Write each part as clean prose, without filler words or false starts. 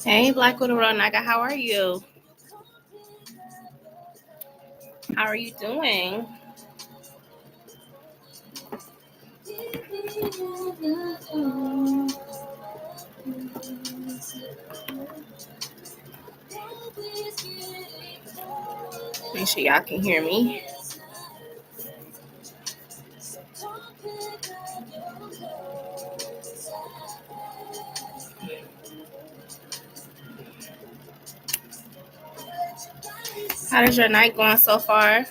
Hey, Black Widow Naga, how are you? How are you doing? Make sure y'all can hear me. How is your night going so far?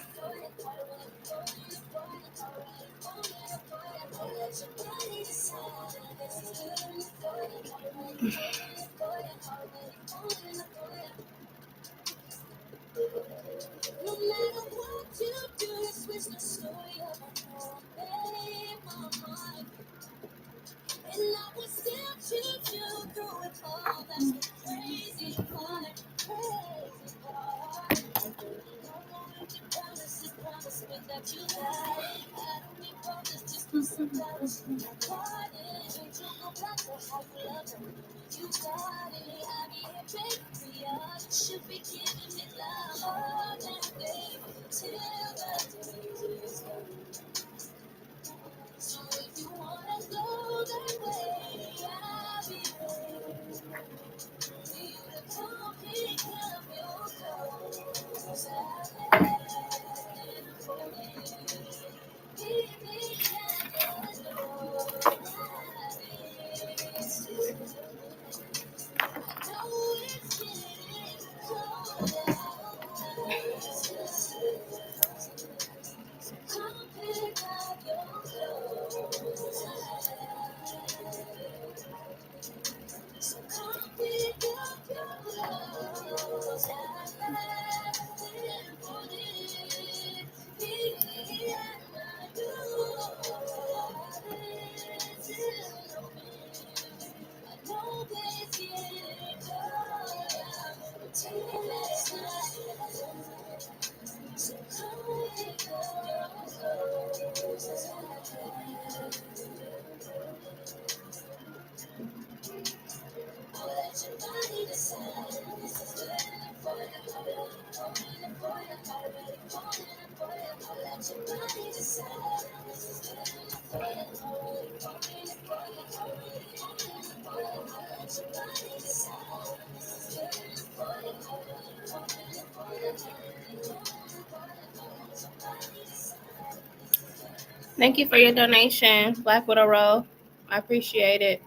Thank you for your donation, Black Widow Row. I appreciate it.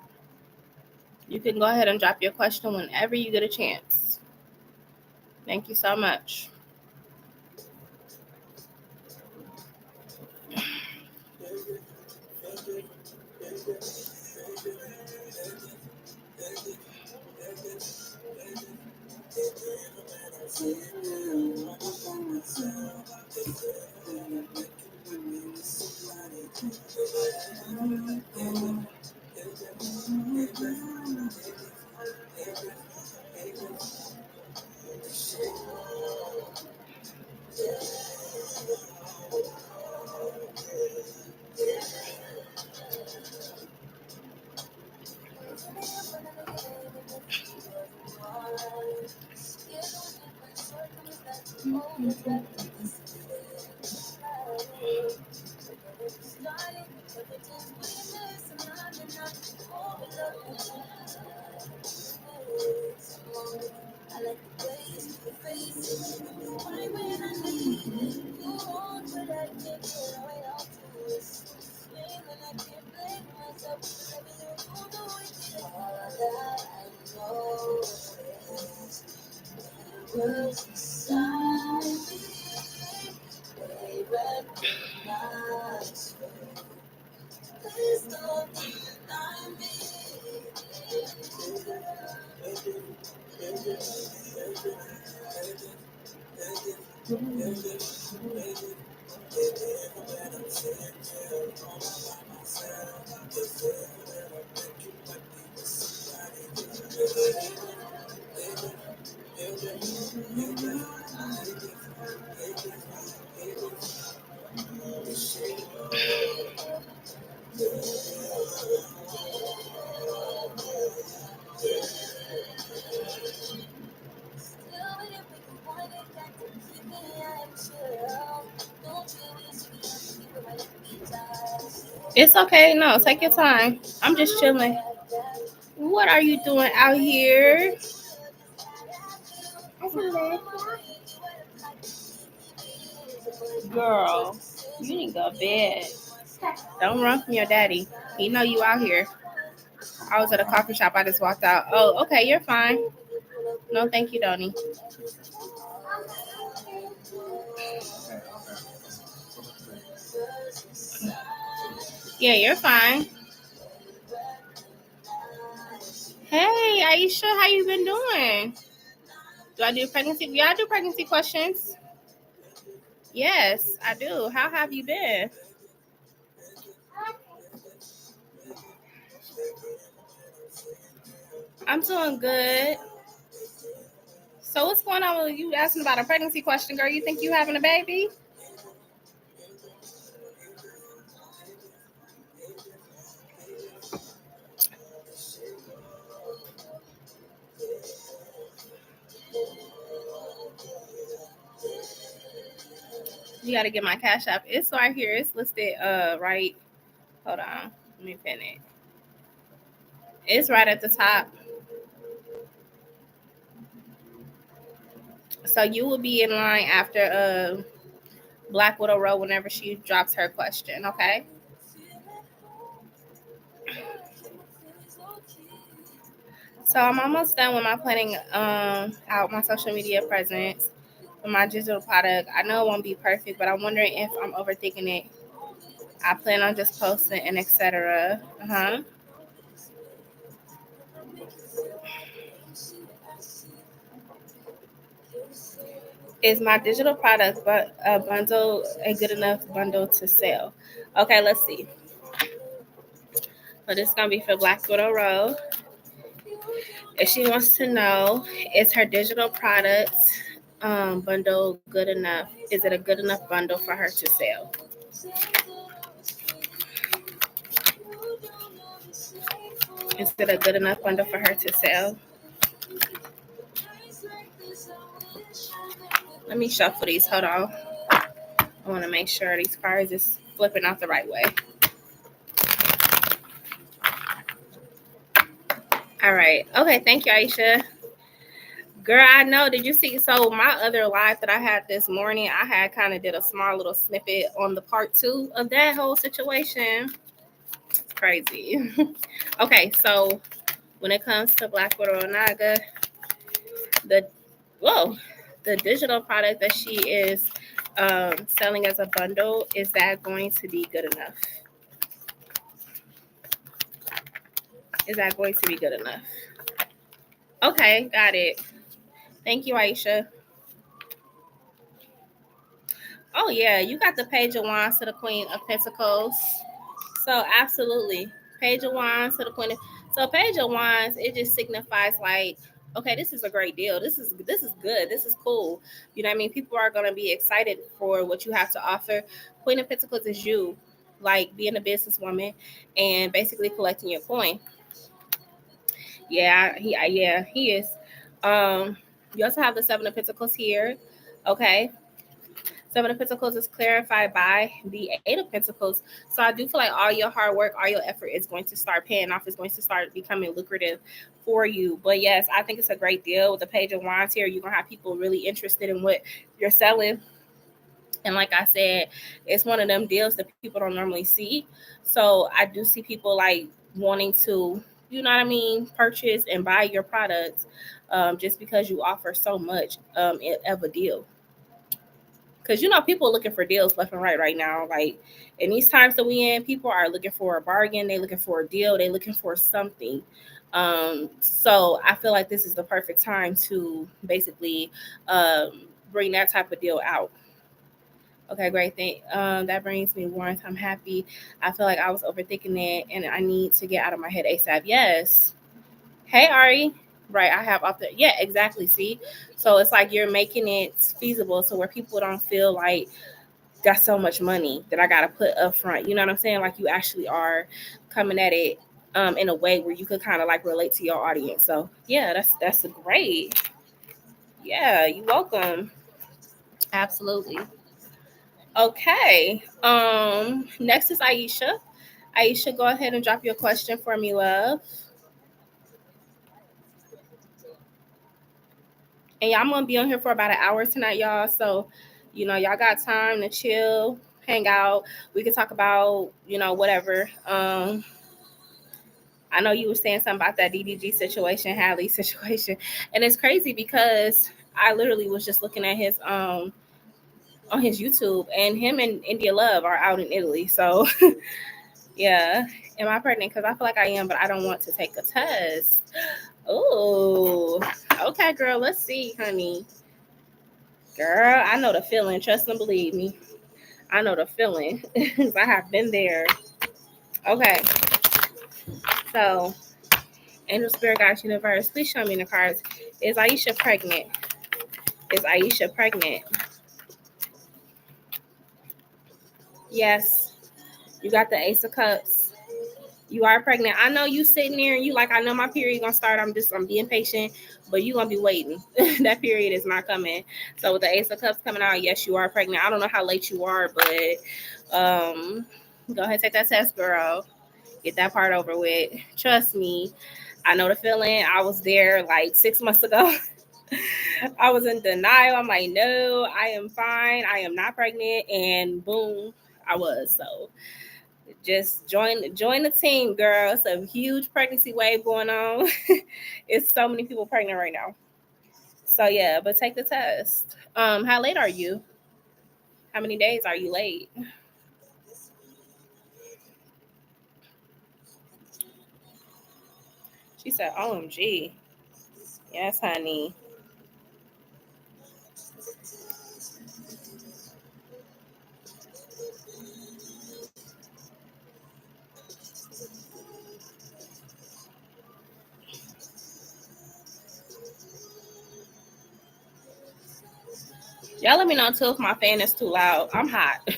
You can go ahead and drop your question whenever you get a chance. Thank you so much. It's okay. No, take your time. I'm just chilling. What are you doing out here? Girl, you need to go to bed. Don't run from your daddy. He know you out here. I was at a coffee shop. I just walked out. Oh, okay. You're fine. No, thank you, Donnie. Yeah, you're fine. Hey, Aisha, how you been doing? Do I do pregnancy? Yeah, I do pregnancy questions. Yes, I do. How have you been? I'm doing good. So what's going on with you asking about a pregnancy question, girl? You think you having a baby? You gotta get my cash app. It's right here. It's listed right. Hold on. Let me pin it. It's right at the top. So you will be in line after Black Widow Row whenever she drops her question, okay? So I'm almost done with my planning out my social media presence with my digital product. I know it won't be perfect, but I'm wondering if I'm overthinking it. I plan on just posting and etc. Is my digital product but a bundle a good enough bundle to sell? Okay, let's see. So this is gonna be for Black Widow Row. If she wants to know, is her digital product bundle good enough? Is it a good enough bundle for her to sell? Is it a good enough bundle for her to sell? Let me shuffle these. Hold on. I want to make sure these cards is flipping out the right way. All right. Okay. Thank you, Aisha. Girl, I know. Did you see? So my other live that I had this morning, I had kind of did a small little snippet on the part 2 of that whole situation. It's crazy. Okay. So when it comes to Black Widow Naga, the digital product that she is selling as a bundle, is that going to be good enough? Is that going to be good enough? Okay, got it. Thank you, Aisha. Oh yeah, you got the Page of Wands to the Queen of Pentacles. So absolutely, Page of Wands to the Queen. So Page of Wands, it just signifies like, okay, this is a great deal. This is good. This is cool. You know what I mean? People are gonna be excited for what you have to offer. Queen of Pentacles is you, like being a businesswoman and basically collecting your coin. Yeah, he is. You also have the Seven of Pentacles here. Okay. Seven of Pentacles is clarified by the Eight of Pentacles. So I do feel like all your hard work, all your effort is going to start paying off. It's going to start becoming lucrative for you. But yes, I think it's a great deal with the Page of Wands here. You're going to have people really interested in what you're selling. And like I said, it's one of them deals that people don't normally see. So I do see people like wanting to, you know what I mean, purchase and buy your products just because you offer so much of a deal. Because, you know, people are looking for deals left and right now. Like, in these times that we in, people are looking for a bargain. They looking for a deal. They looking for something. So I feel like this is the perfect time to basically bring that type of deal out. Okay, great thing. That brings me warmth. I'm happy. I feel like I was overthinking it, and I need to get out of my head ASAP. Yes. Hey, Ari. Right, I have off the yeah, exactly. See, so it's like you're making it feasible, so where people don't feel like got so much money that I gotta put up front. You know what I'm saying? Like you actually are coming at it in a way where you could kind of like relate to your audience. So yeah, that's great. Yeah, you're welcome. Absolutely. Okay. Next is Aisha. Aisha, go ahead and drop your question for me, love. And yeah, I'm gonna be on here for about an hour tonight, y'all. So, you know, y'all got time to chill, hang out. We can talk about, you know, whatever. I know you were saying something about that DDG situation, Hallie situation, and it's crazy because I literally was just looking at his on his YouTube, and him and India Love are out in Italy. So yeah, am I pregnant? Because I feel like I am, but I don't want to take a test. Oh, okay, girl. Let's see, honey. Girl, I know the feeling. Trust and believe me. I know the feeling. I have been there. Okay, so Angel Spirit Guides Universe, please show me in the cards. Is Aisha pregnant? Is Aisha pregnant? Yes. You got the Ace of Cups. You are pregnant. I know you sitting there and you like, I know my period gonna start. I'm being patient, but you gonna be waiting. That period is not coming. So with the Ace of Cups coming out, yes, you are pregnant. I don't know how late you are, but go ahead and take that test, girl. Get that part over with. Trust me. I know the feeling. I was there like 6 months ago. I was in denial. I'm like, no, I am fine. I am not pregnant. And boom, I was. So just join the team, girl. It's a huge pregnancy wave going on. It's so many people pregnant right now. So yeah, but take the test. How late are you? How many days are you late? She said, OMG. Yes, honey. Y'all let me know too if my fan is too loud. I'm hot,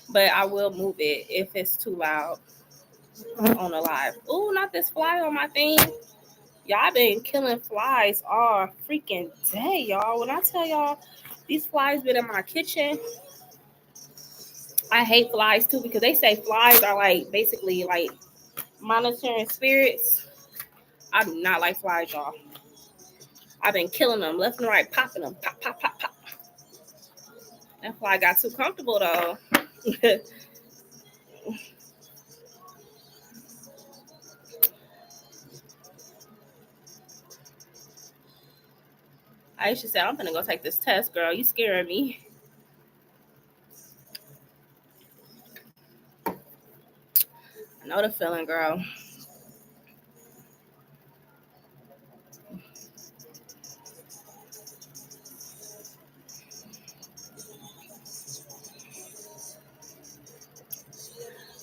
but I will move it if it's too loud on the live. Oh, not this fly on my thing. Y'all been killing flies all freaking day, y'all. When I tell y'all these flies been in my kitchen, I hate flies too because they say flies are like basically like monitoring spirits. I do not like flies, y'all. I've been killing them left and right, popping them, pop, pop, pop, pop. That fly got too comfortable though. Aisha said, I'm gonna go take this test, girl. You scaring me. I know the feeling, girl.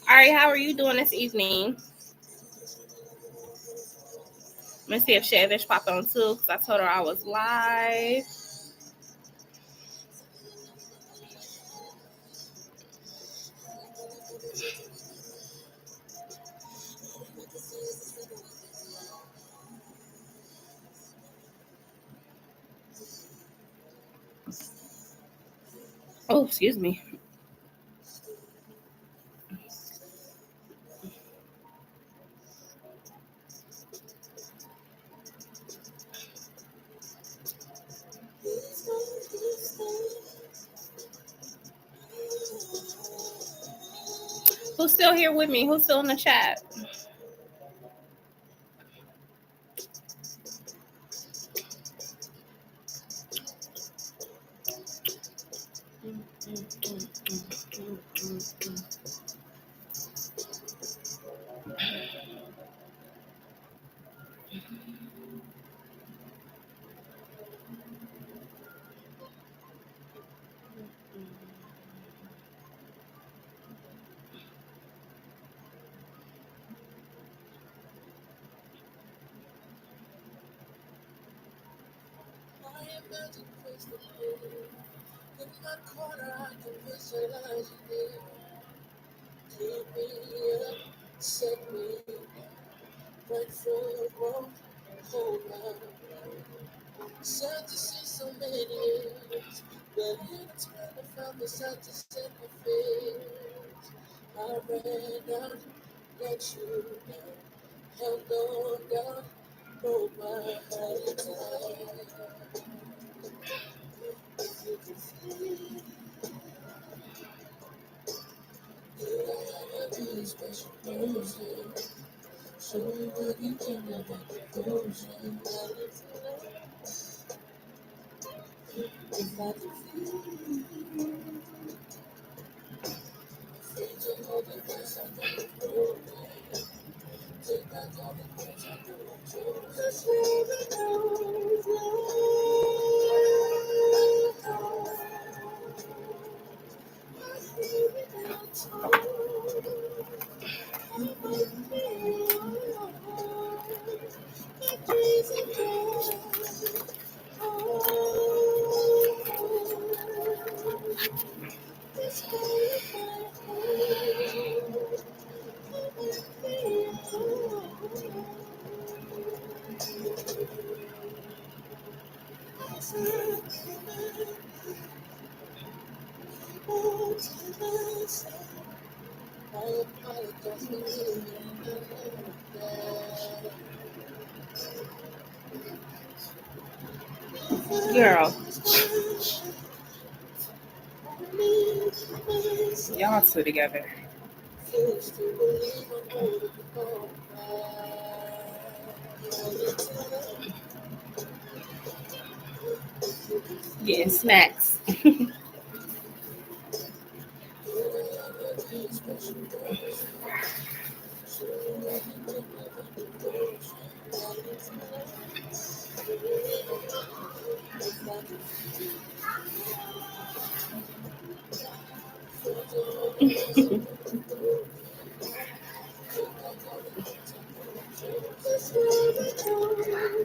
All right, how are you doing this evening? Let me see if Shavish popped on too, because I told her I was live. Oh, excuse me. Who's still here with me? Who's still in the chat? Girl. Y'all two together. Getting snacks.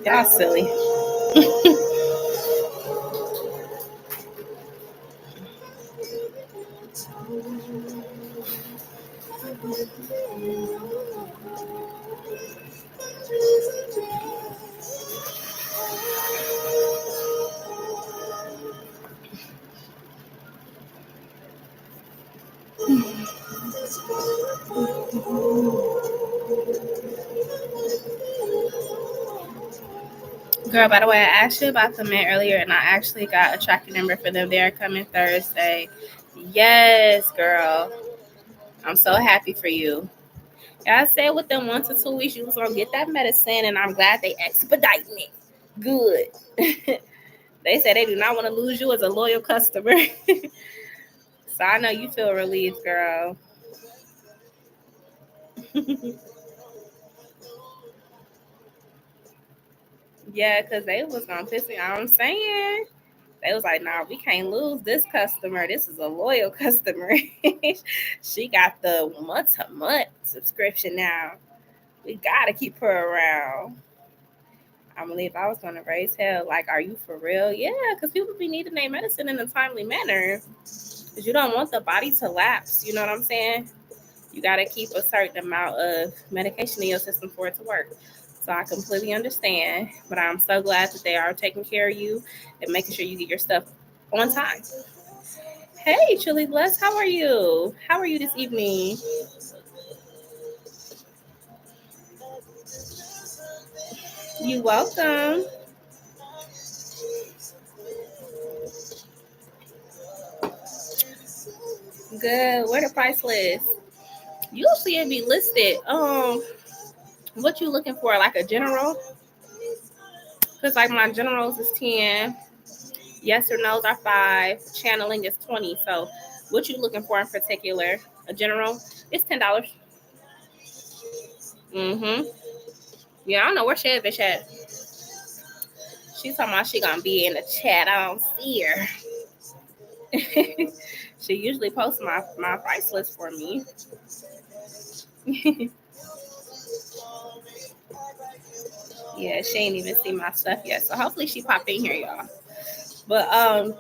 Y'all silly. Girl, by the way, I asked you about the Mint earlier, and I actually got a tracking number for them. They're coming Thursday. Yes, girl. I'm so happy for you. I said within 1 to 2 weeks you was gonna get that medicine, and I'm glad they expediting it. Good. They said they do not want to lose you as a loyal customer. So I know you feel relieved, girl. Yeah, because they was gonna piss me off. I'm saying they was like, nah, we can't lose this customer. This is a loyal customer. She got the month-to-month subscription now. We gotta keep her around. I believe I was gonna raise hell. Like, are you for real? Yeah, because people be needing their medicine in a timely manner. Because you don't want the body to lapse. You know what I'm saying? You gotta keep a certain amount of medication in your system for it to work. So I completely understand, but I'm so glad that they are taking care of you and making sure you get your stuff on time. Hey, Chili Bless, how are you? How are you this evening? You welcome. Good. Where the price list? Usually it be listed. What you looking for? Like a general? Cause like my generals is 10. Yes or no's are 5. Channeling is 20. So, what you looking for in particular? A general? It's $10. Mm-hmm. Yeah, I don't know where Chad bitch at. She's talking about she gonna be in the chat. I don't see her. She usually posts my price list for me. Yeah, she ain't even see my stuff yet. So hopefully she pop in here, y'all. But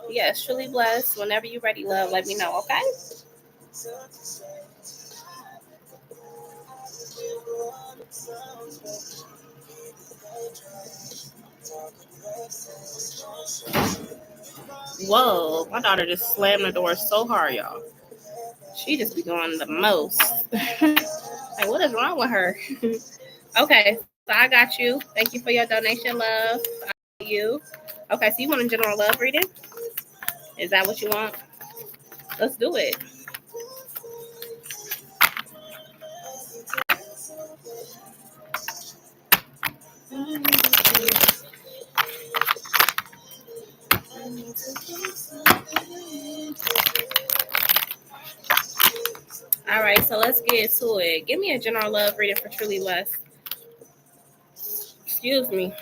yeah, truly blessed. Whenever you're ready, love, let me know, okay? Whoa, my daughter just slammed the door so hard, y'all. She just be doing the most. Like, what is wrong with her? Okay, so I got you. Thank you for your donation, love. You. Okay, so you want a general love reading? Is that what you want? Let's do it. All right, so let's get to it. Give me a general love reading for Truly Blessed. Excuse me.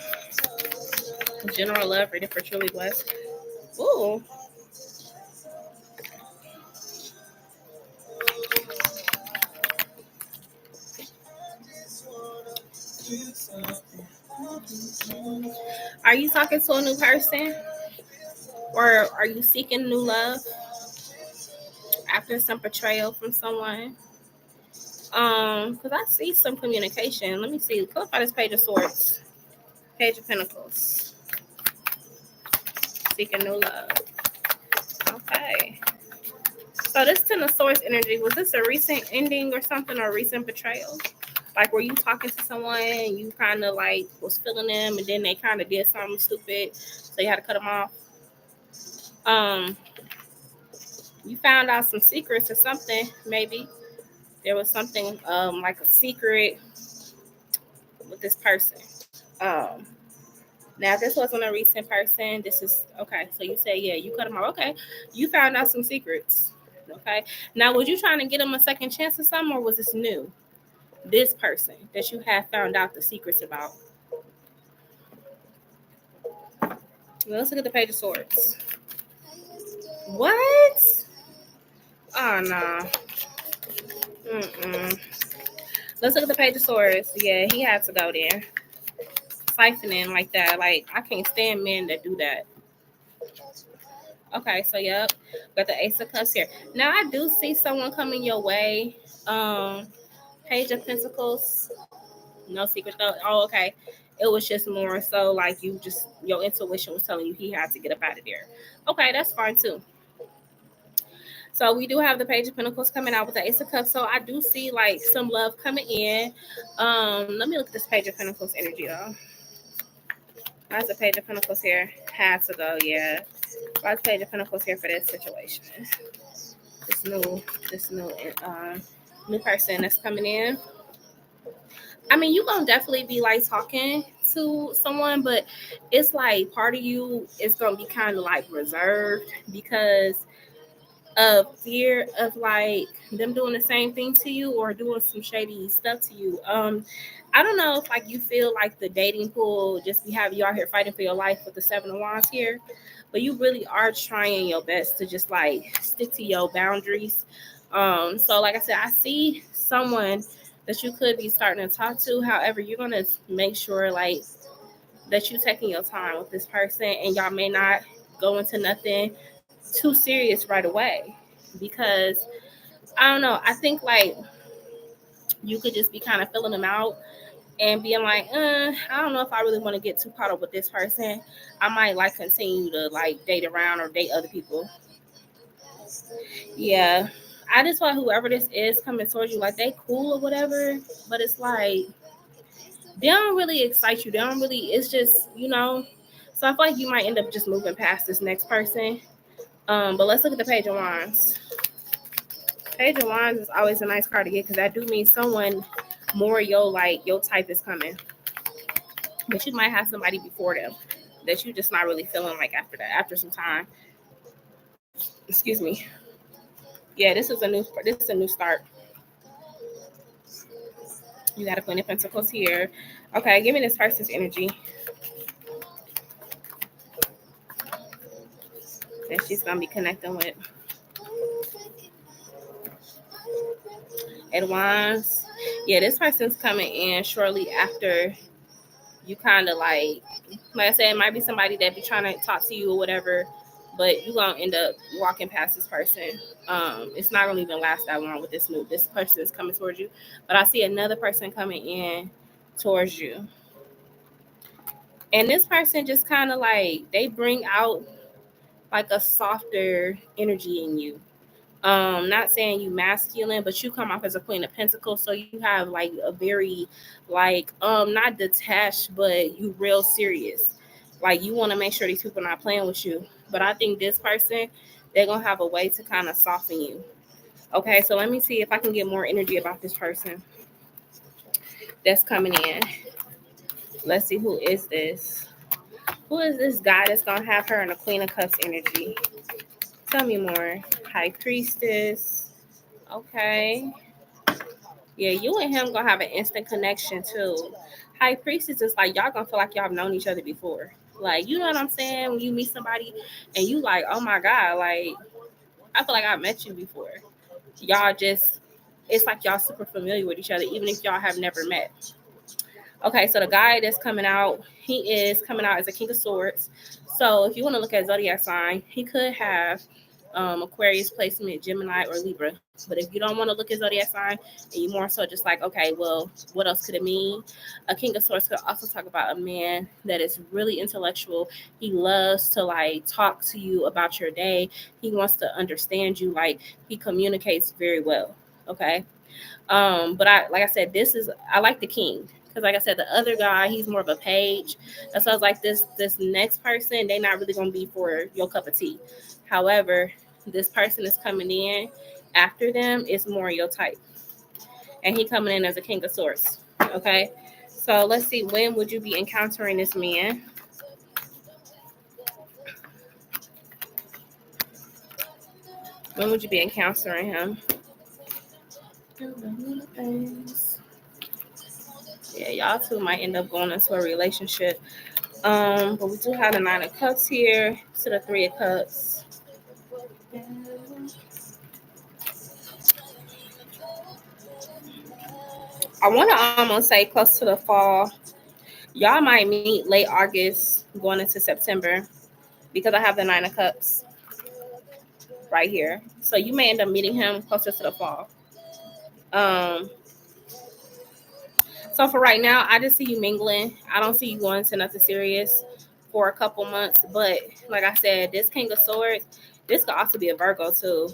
General love reading for Truly Blessed. Ooh. Are you talking to a new person? Or are you seeking new love after some betrayal from someone? Because I see some communication. Let me see. Go by this Page of Swords. Page of Pentacles. Seeking new love. Okay. So this Ten of Swords energy, was this a recent ending or something, or a recent betrayal? Like, were you talking to someone and you kind of like was feeling them, and then they kind of did something stupid, so you had to cut them off? Um, you found out some secrets or something. Maybe there was something like a secret with this person. Um, Now, this wasn't a recent person. This is okay. So you say, yeah, you cut them off. Okay, you found out some secrets. Okay. Now, was you trying to get them a second chance or something, or was this new? This person that you have found out the secrets about. Well, let's look at the Page of Swords. What? Oh no. Mm-mm. Let's look at the Page of Swords. Yeah, he had to go there. Siphoning like that. Like, I can't stand men that do that. Okay, so yep, got the Ace of Cups here. Now I do see someone coming your way. Page of Pentacles. No secret though. Oh, okay. It was just more so like you just your intuition was telling you he had to get up out of there. Okay, that's fine too. So we do have the Page of Pentacles coming out with the Ace of Cups. So I do see like some love coming in. Let me look at this Page of Pentacles energy though. Why's the Page of Pentacles here? Had to go, yeah. Why's the Page of Pentacles here for this situation? This new person that's coming in. I mean, you're gonna definitely be like talking to someone, but it's like part of you is gonna be kind of like reserved because of fear of like them doing the same thing to you or doing some shady stuff to you. I don't know if like you feel like the dating pool just be having you out here fighting for your life with the Seven of Wands here, but you really are trying your best to just like stick to your boundaries. So like I said, I see someone that you could be starting to talk to. However, you're gonna make sure like that you're taking your time with this person, and y'all may not go into nothing too serious right away because I don't know. I think like you could just be kind of filling them out and being like, I don't know if I really want to get too caught up with this person. I might like continue to like date around or date other people. Yeah. I just thought whoever this is coming towards you, like they cool or whatever, but it's like they don't really excite you. They don't really, it's just, So I feel like you might end up just moving past this next person. But let's look at the Page of Wands. Page of Wands is always a nice card to get because that do mean someone more your type is coming. But you might have somebody before them that you just not really feeling like after some time. Excuse me. Yeah, this is a new start. You got a Queen of Pentacles here. Okay, give me this person's energy that she's gonna be connecting with. At Wands. Yeah, this person's coming in shortly after you kind of like I said, it might be somebody that be trying to talk to you or whatever, but you're gonna end up walking past this person. It's not gonna even last that long with this person is coming towards you. But I see another person coming in towards you. And this person just kind of like they bring out like a softer energy in you. Not saying you masculine, but you come off as a Queen of Pentacles, so you have like a very like not detached, but you real serious. Like you want to make sure these people not playing with you. But I think this person, they're gonna have a way to kind of soften you. Okay, so let me see if I can get more energy about this person that's coming in. Let's see, who is this? Who is this guy that's gonna have her in a Queen of Cups energy? Tell me more. High Priestess. Okay. Yeah, you and him gonna have an instant connection too. High Priestess is like y'all gonna feel like y'all have known each other before. Like, you know what I'm saying? When you meet somebody and you like, oh my God, like I feel like I've met you before. Y'all just, it's like y'all super familiar with each other, even if y'all have never met. Okay, so the guy that's coming out, he is coming out as a King of Swords. So if you want to look at zodiac sign, he could have Aquarius placement, Gemini, or Libra. But if you don't want to look at zodiac sign and you more so just like, okay, well, what else could it mean? A King of Swords could also talk about a man that is really intellectual. He loves to like talk to you about your day. He wants to understand you. Like he communicates very well. Okay. But like I said, I like the King. Because like I said, the other guy, he's more of a page. That sounds like this next person, they're not really gonna be for your cup of tea. However, this person is coming in after them is more your type. And he coming in as a King of Swords. Okay. So let's see, when would you be encountering this man? When would you be encountering him? Yeah, y'all two might end up going into a relationship. But we do have the Nine of Cups here to the Three of Cups. I want to almost say close to the fall. Y'all might meet late August going into September because I have the Nine of Cups right here. So you may end up meeting him closer to the fall. So for right now, I just see you mingling. I don't see you going to nothing serious for a couple months. But like I said, this King of Swords, this could also be a Virgo too.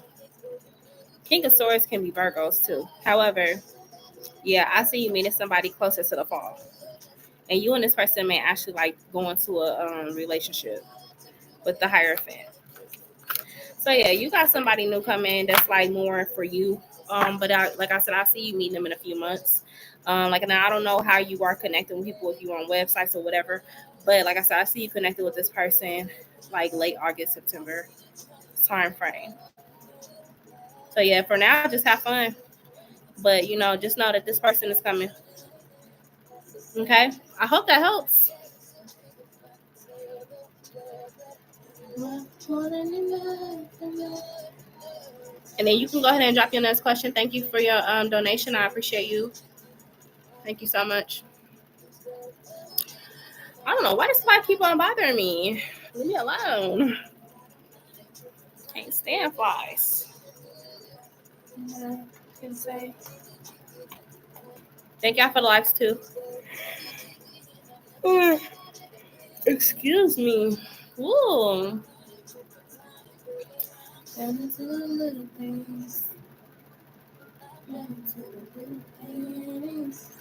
King of Swords can be Virgos too. However, yeah, I see you meeting somebody closer to the fall. And you and this person may actually like go into a relationship with the Hierophant. So yeah, you got somebody new coming that's like more for you. But like I said, I see you meeting them in a few months. Like now I don't know how you are connecting with people if you're on websites or whatever. But like I said, I see you connected with this person like late August, September time frame. So yeah, for now, just have fun. But just know that this person is coming. Okay? I hope that helps. And then you can go ahead and drop your next question. Thank you for your donation. I appreciate you. Thank you so much. I don't know. Why does fly keep on bothering me? Leave me alone. Can't stand flies. Thank y'all for the likes too. Excuse me. Ooh. Down into the little things. Down into the little things.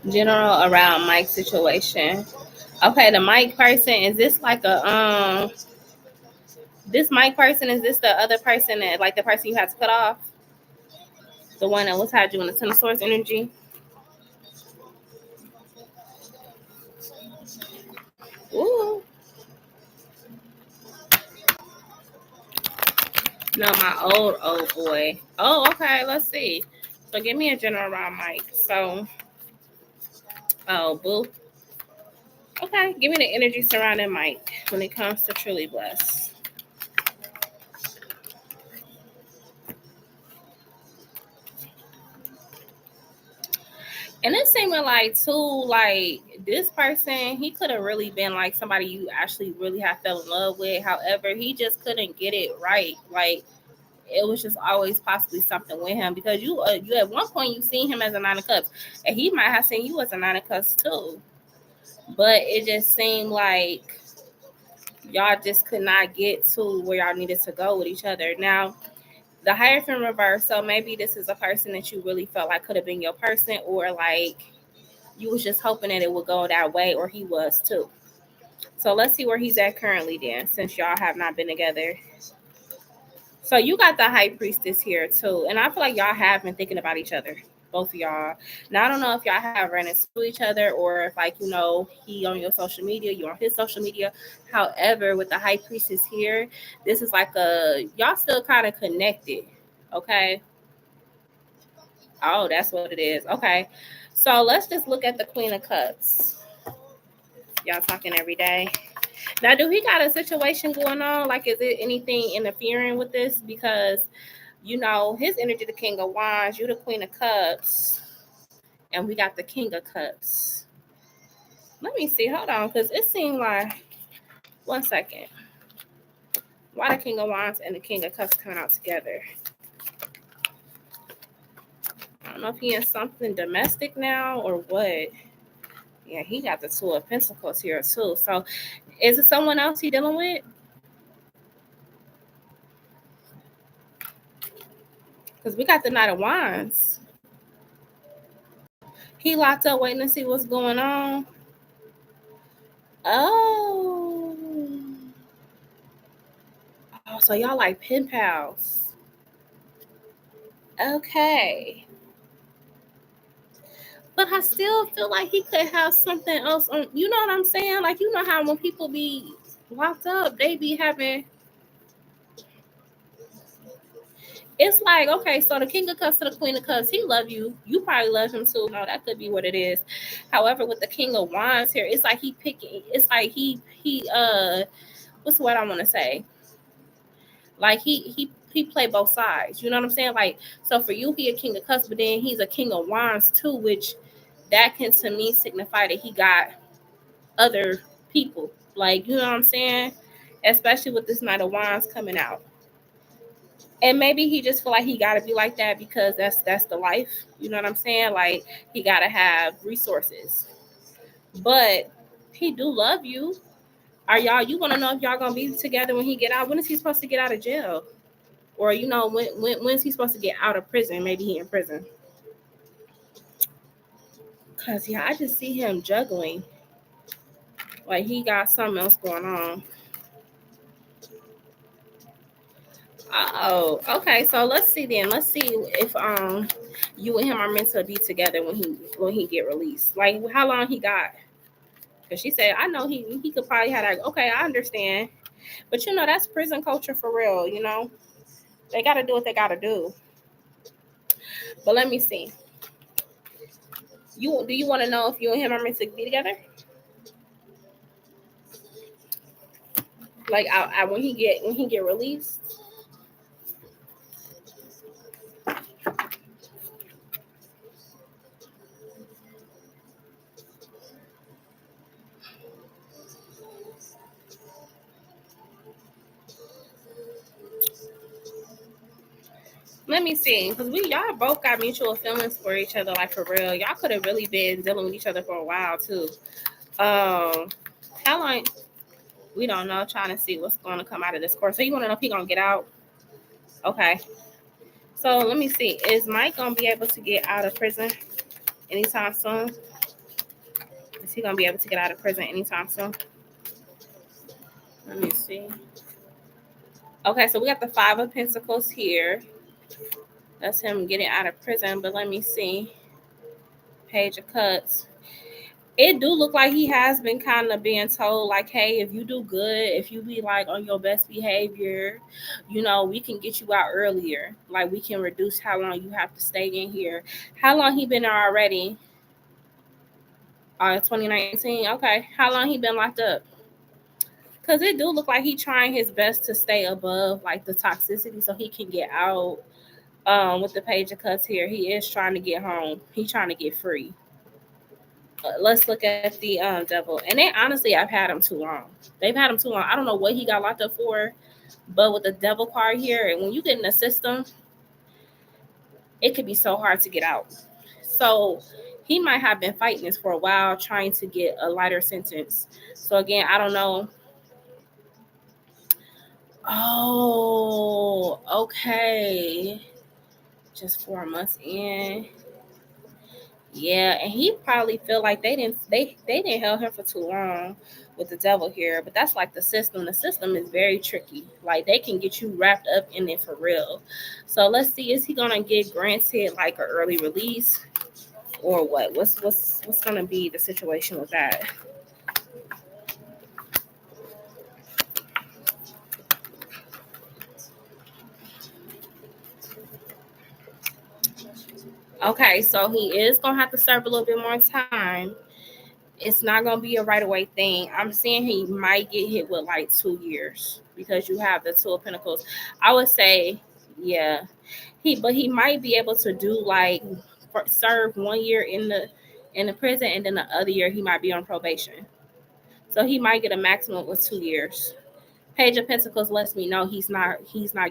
General around Mike's situation. Okay, the Mike person, is this like a this Mike person, is this the other person that, like, the person you had to cut off? The one that was had you in the Ten of Swords energy? Ooh. No, my old boy. Oh, okay, let's see. So give me a general around Mike. So, oh, boo. Okay, give me the energy surrounding Mike when it comes to truly blessed. And it's seeming like too, like this person, he could have really been like somebody you actually really have fell in love with. However, he just couldn't get it right. Like it was just always possibly something with him because you at one point you seen him as a Nine of Cups, and he might have seen you as a Nine of Cups too. But it just seemed like y'all just could not get to where y'all needed to go with each other. Now, the Hierophant reverse, so maybe this is a person that you really felt like could have been your person, or like you was just hoping that it would go that way, or he was too. So let's see where he's at currently then, since y'all have not been together. So you got the High Priestess here too, and I feel like y'all have been thinking about each other, both of y'all. Now I don't know if y'all have ran into each other, or if, like, you know, he on your social media, you on his social media. However, with the High Priestess here, this is like y'all still kind of connected. Okay. Oh, that's what it is. Okay. So let's just look at the Queen of Cups. Y'all talking every day. Now, do he got a situation going on? Like, is it anything interfering with this? Because, you know, his energy, the King of Wands, you the Queen of Cups, and we got the King of Cups. Let me see. Hold on, because it seemed like, 1 second. Why the King of Wands and the King of Cups coming out together? I don't know if he in something domestic now or what. Yeah, he got the Two of Pentacles here too. So, is it someone else he dealing with? Because we got the Knight of Wands. He locked up waiting to see what's going on. Oh. Oh, so y'all like pen pals. Okay. But I still feel like he could have something else on. You know what I'm saying? Like, you know how when people be locked up, they be having. It's like, okay, so the King of Cups to the Queen of Cups, he love you. You probably love him too. No, that could be what it is. However, with the King of Wands here, it's like he picking. It's like he what's what I want to say? Like he play both sides. You know what I'm saying? Like, so for you, he a King of Cups, but then he's a King of Wands too, which that can to me signify that he got other people. Like, you know what I'm saying? Especially with this Knight of Wands coming out. And maybe he just feel like he gotta be like that because that's the life. You know what I'm saying? Like, he gotta have resources. But he do love you. Are y'all, you wanna know if y'all gonna be together when he get out? When is he supposed to get out of jail? Or, you know, when's he supposed to get out of prison? Maybe he in prison. Cause yeah, I just see him juggling. Like he got something else going on. Oh, okay. So let's see then. Let's see if you and him are meant to be together when he get released. Like how long he got? Cause she said, I know he could probably have that. Okay, I understand. But you know, that's prison culture for real, you know. They gotta do what they gotta do. But let me see. Do you want to know if you and him are meant to be together? Like when he get released? Let me see, because y'all both got mutual feelings for each other, like for real. Y'all could have really been dealing with each other for a while too. How long? We don't know. Trying to see what's going to come out of this course. So you want to know if he gonna get out? Okay. So let me see. Is Mike gonna be able to get out of prison anytime soon? Is he gonna be able to get out of prison anytime soon? Let me see. Okay, so we got the Five of Pentacles here. That's him getting out of prison. But let me see. Page of Cups. It do look like he has been kind of being told, like, hey, if you do good, if you be like on your best behavior, you know, we can get you out earlier. Like, we can reduce how long you have to stay in here. How long he been there already? 2019. Okay. How long he been locked up? Because it do look like he trying his best to stay above like the toxicity so he can get out. With the Page of Cups here, he is trying to get home. He trying to get free. Let's look at the devil. And they honestly have had him too long. They've had him too long. I don't know what he got locked up for, but with the devil card here, and when you get in the system, it could be so hard to get out. So he might have been fighting this for a while, trying to get a lighter sentence. So again, I don't know. Oh, okay. Just 4 months in. Yeah, and he probably feel like they didn't help him for too long with the devil here, but that's like the system. The system is very tricky. Like they can get you wrapped up in it for real. So let's see, is he gonna get granted like an early release or what? What's gonna be the situation with that? Okay, so he is gonna have to serve a little bit more time. It's not gonna be a right away thing. I'm seeing he might get hit with like 2 years because you have the Two of Pentacles. I would say, yeah, he might be able to do like serve 1 year in the prison, and then the other year he might be on probation. So he might get a maximum of 2 years. Page of Pentacles lets me know he's not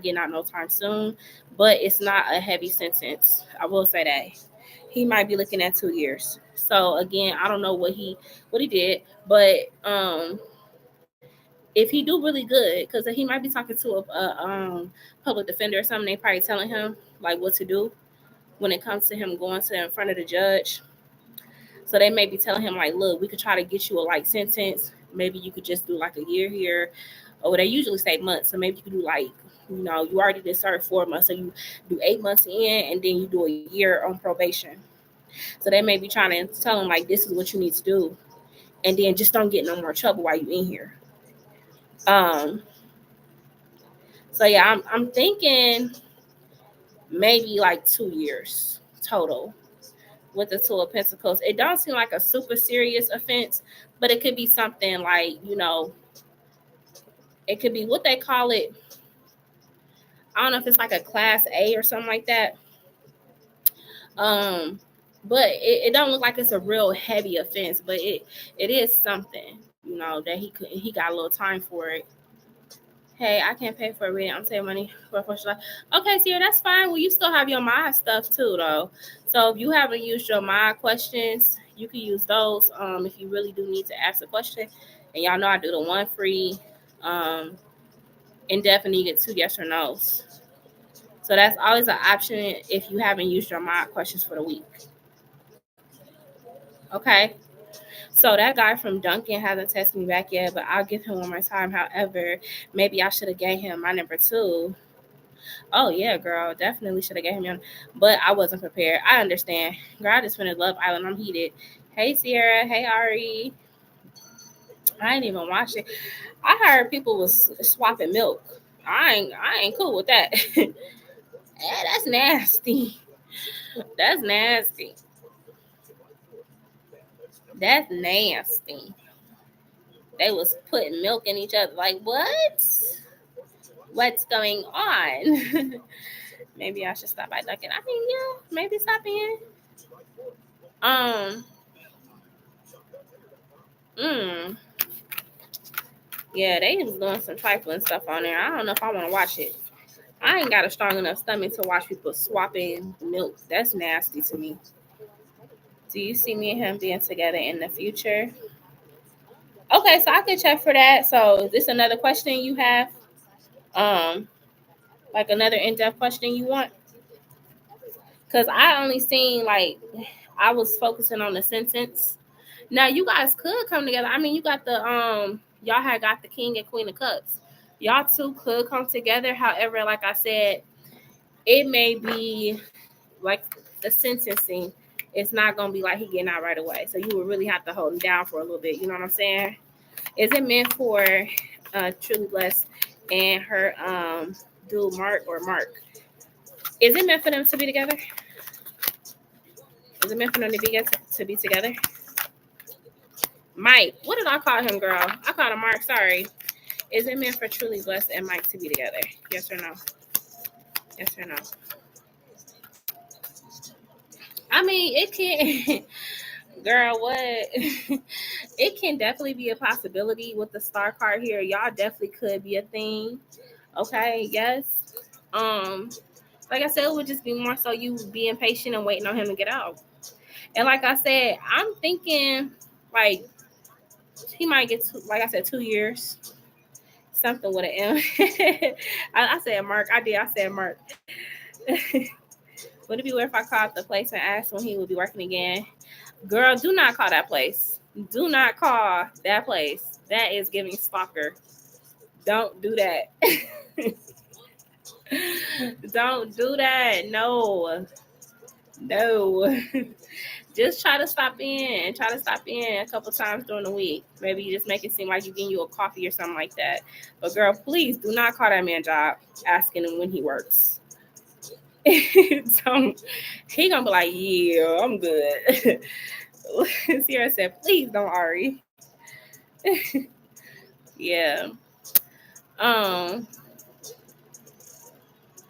getting out no time soon, but it's not a heavy sentence. I will say that he might be looking at 2 years. So again, I don't know what he did, but if he do really good, because he might be talking to a public defender or something, they probably telling him like what to do when it comes to him going to in front of the judge. So they may be telling him like, look, we could try to get you a light sentence. Maybe you could just do like a year here, or they usually say months. So maybe you could do like, you know, you already did serve 4 months, so you do 8 months in, and then you do a year on probation. So they may be trying to tell him like, this is what you need to do, and then just don't get no more trouble while you in here. So yeah, I'm thinking maybe like 2 years total with the Two of Pentacles. It don't seem like a super serious offense, but it could be something like, you know, it could be what they call it. I don't know if it's like a class A or something like that. But it don't look like it's a real heavy offense, but it is something, you know, that he got a little time for it. Hey, I can't pay for it. I'm saving money for a question. Okay, Sierra, that's fine. Well, you still have your mod stuff too, though. So if you haven't used your mod questions, you can use those. If you really do need to ask a question, and y'all know I do the one free, in-depth, and you get 2 yes or no's. So that's always an option if you haven't used your mod questions for the week. Okay. So that guy from Duncan hasn't texted me back yet, but I'll give him one more time. However, maybe I should have gave him my number 2. Oh yeah, girl, definitely should have gave him your, but I wasn't prepared. I understand. Girl, I just finished Love Island. I'm heated. Hey Sierra. Hey Ari. I ain't even watched it. I heard people was swapping milk. I ain't cool with that. That's nasty. That's nasty. That's nasty. They was putting milk in each other. Like what? What's going on? Maybe I should stop by Dunkin'. I mean, yeah, maybe stop in. Yeah, they was doing some trifling stuff on there. I don't know if I want to watch it. I ain't got a strong enough stomach to watch people swapping milk. That's nasty to me. Do you see me and him being together in the future? Okay, so I can check for that. So is this another question you have? Like another in-depth question you want? Because I only seen like I was focusing on the sentence. Now you guys could come together. I mean, you got the y'all had got the King and Queen of Cups. Y'all two could come together. However, like I said, it may be like the sentencing. It's not gonna be like he getting out right away. So you would really have to hold him down for a little bit. You know what I'm saying? Is it meant for Truly Blessed and her dude Mark or Mark? Is it meant for them to be together? Is it meant for them to be together? Mike, what did I call him, girl? I called him Mark. Sorry. Is it meant for Truly Blessed and Mike to be together? Yes or no? Yes or no? I mean, it can. Girl, what? It can definitely be a possibility with the star card here. Y'all definitely could be a thing. Okay, yes. Like I said, it would just be more so you being patient and waiting on him to get out. And like I said, I'm thinking like he might get like I said, 2 years. Something with an M. I said Mark. I said Mark. Would it be weird if I called the place and asked when he would be working again? Girl, do not call that place. Do not call that place. That is giving stalker. Don't do that. Don't do that. No. Just try to stop in. Try to stop in a couple times during the week. Maybe you just make it seem like you're getting you a coffee or something like that. But girl, please do not call that man job asking him when he works. Don't, he gonna be like, yeah, I'm good. Sierra said, please don't, Ari. Yeah.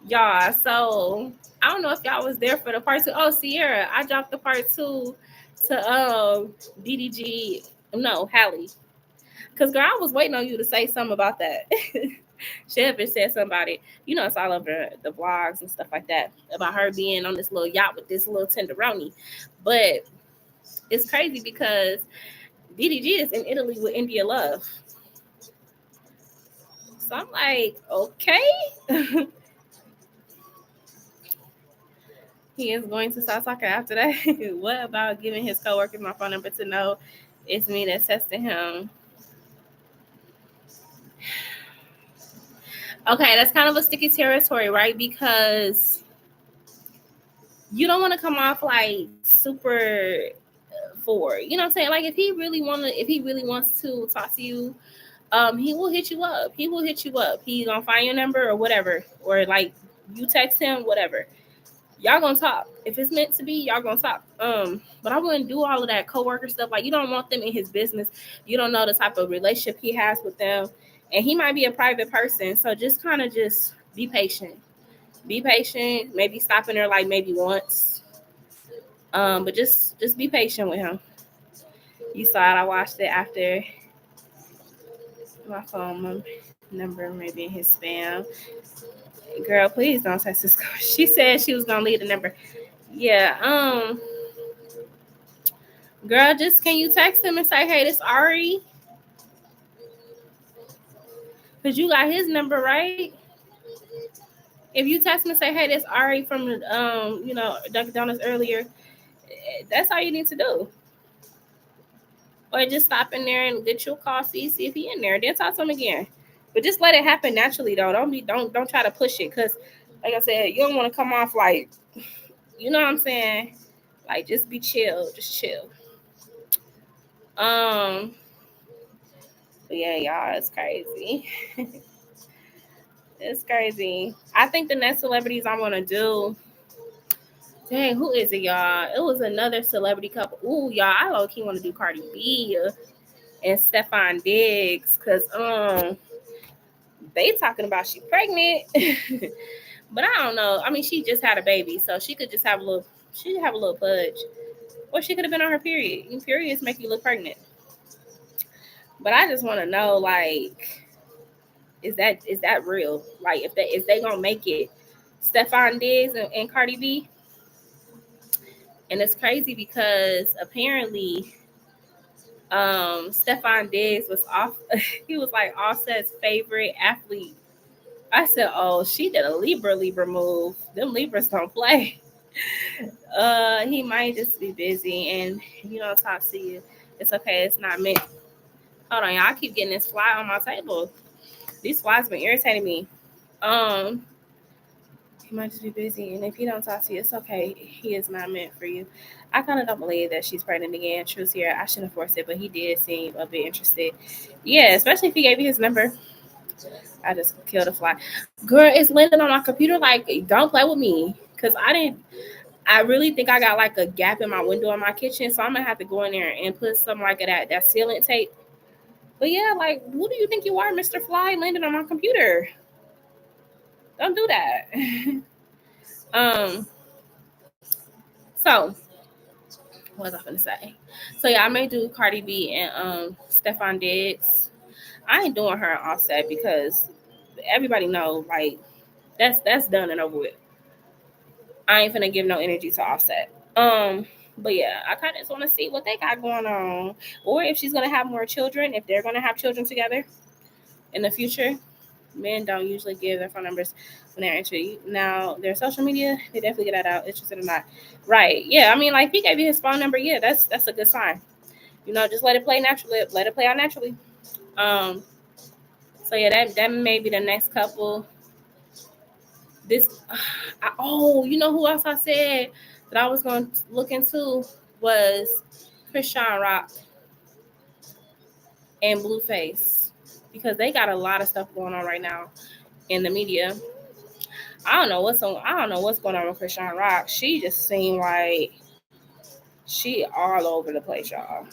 Y'all, so I don't know if y'all was there for the part 2. Oh, Sierra, I dropped the part 2 to DDG. No, Hallie. Because girl, I was waiting on you to say something about that. Chevin said something about it. You know, it's all over the vlogs and stuff like that about her being on this little yacht with this little tenderoni. But it's crazy because DDG is in Italy with India Love. So I'm like, okay. He is going to stop talking after that. What about giving his coworkers my phone number to know it's me that's testing him? Okay, that's kind of a sticky territory, right? Because you don't want to come off like super forward. You know what I'm saying? Like if he really wants to talk to you, he will hit you up. He will hit you up. He's gonna find your number or whatever, or like you text him, whatever. Y'all gonna talk. If it's meant to be, y'all gonna talk. But I wouldn't do all of that coworker stuff. Like you don't want them in his business. You don't know the type of relationship he has with them, and he might be a private person. So just kind of just be patient. Be patient. Maybe stop in there like maybe once. But just be patient with him. You saw it. I watched it after my phone number maybe in his spam. Girl, please don't text this girl. She said she was gonna leave the number. Yeah. Girl, just can you text him and say, hey, this Ari? Because you got his number, right? If you text him and say, hey, this Ari from Dunkin' Donuts earlier, that's all you need to do. Or just stop in there and get you a coffee, see if he in there, then talk to him again. But just let it happen naturally though. Don't try to push it, because like I said, you don't want to come off like, you know what I'm saying? Like just be chill, just chill. But yeah, y'all, it's crazy. It's crazy. I think the next celebrities I want to do. Dang, who is it, y'all? It was another celebrity couple. Ooh, y'all, I low key want to do Cardi B and Stefan Diggs, cause they talking about she pregnant, but I don't know. I mean, she just had a baby, so she could just have a little. She could have a little pudge, or she could have been on her period. And periods make you look pregnant. But I just want to know, like, Is that real? Like if they gonna make it Stephon Diggs and Cardi B? And it's crazy because apparently Stephon Diggs was off he was like Offset's favorite athlete. I said, oh, she did a Libra move. Them Libras don't play. He might just be busy and he don't talk to you. It's okay, it's not meant. Hold on, y'all. I keep getting this fly on my table. These flies been irritating me. He might just be busy, and if he don't talk to you, it's okay. He is not meant for you. I kind of don't believe that she's pregnant again. Truth here, I shouldn't have forced it, but he did seem a bit interested. Yeah, especially if he gave you his number. I just killed a fly. Girl, it's landing on my computer. Like, don't play with me, cause I really think I got like a gap in my window in my kitchen, so I'm gonna have to go in there and put some like that sealant tape. But yeah, like, who do you think you are, Mr. Fly, landing on my computer? Don't do that. So what was I gonna say? So yeah, I may do Cardi B and Stephon Diggs. I ain't doing her Offset because everybody know like that's done and over with. I ain't finna give no energy to Offset. But yeah, I kind of just want to see what they got going on, or if she's gonna have more children, if they're gonna have children together in the future. Men don't usually give their phone numbers when they're interested. Now, their social media, they definitely get that out, interested or not. Right. Yeah, I mean, like, if he gave you his phone number, yeah, that's a good sign. You know, just let it play naturally. Let it play out naturally. So, yeah, that may be the next couple. You know who else I said that I was going to look into was Chrisean Rock and Blueface, because they got a lot of stuff going on right now in the media. I don't know what's going on with Chrisean Rock. She just seemed like she all over the place, y'all.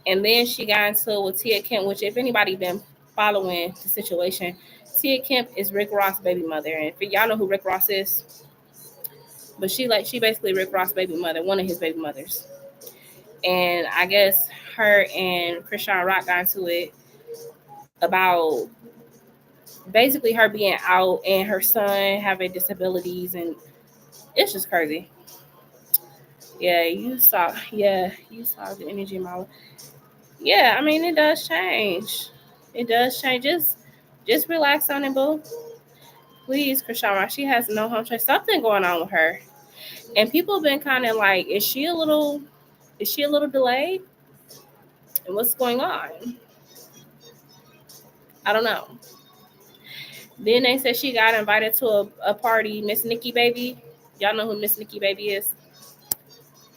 And then she got into it with Tia Kemp, which if anybody been following the situation, Tia Kemp is Rick Ross' baby mother, and y'all know who Rick Ross is. But she basically Rick Ross' baby mother, one of his baby mothers. And I guess her and Chrisean Rock got into it about basically her being out and her son having disabilities, and it's just crazy. Yeah, you saw the energy in my life. Yeah, I mean, it does change. It does change. Just relax on it, boo. Please, Krishana. She has no home choice. Something going on with her. And people have been kind of like, is she a little delayed? And what's going on? I don't know. Then they said she got invited to a party, Miss Nikki Baby. Y'all know who Miss Nikki Baby is.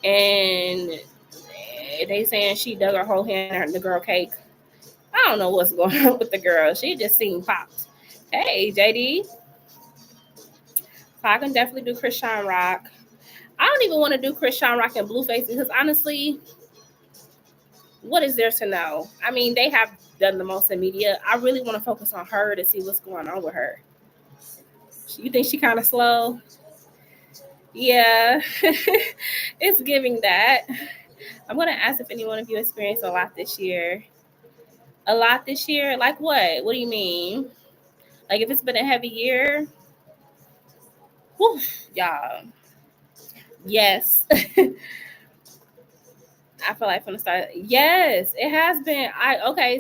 And they saying she dug her whole hand in the girl cake. I don't know what's going on with the girl. She just seemed popped. Hey, JD. So I can definitely do Chrisean Rock. I don't even want to do Chrisean Rock and Blueface because honestly, what is there to know? I mean, they have done the most in media. I really want to focus on her to see what's going on with her. You think she kind of slow? Yeah, it's giving that. I'm going to ask if any one of you experienced a lot this year. A lot this year? Like what? What do you mean? Like if it's been a heavy year? Whew, y'all. Yes. I feel like from the start. Yes, it has been.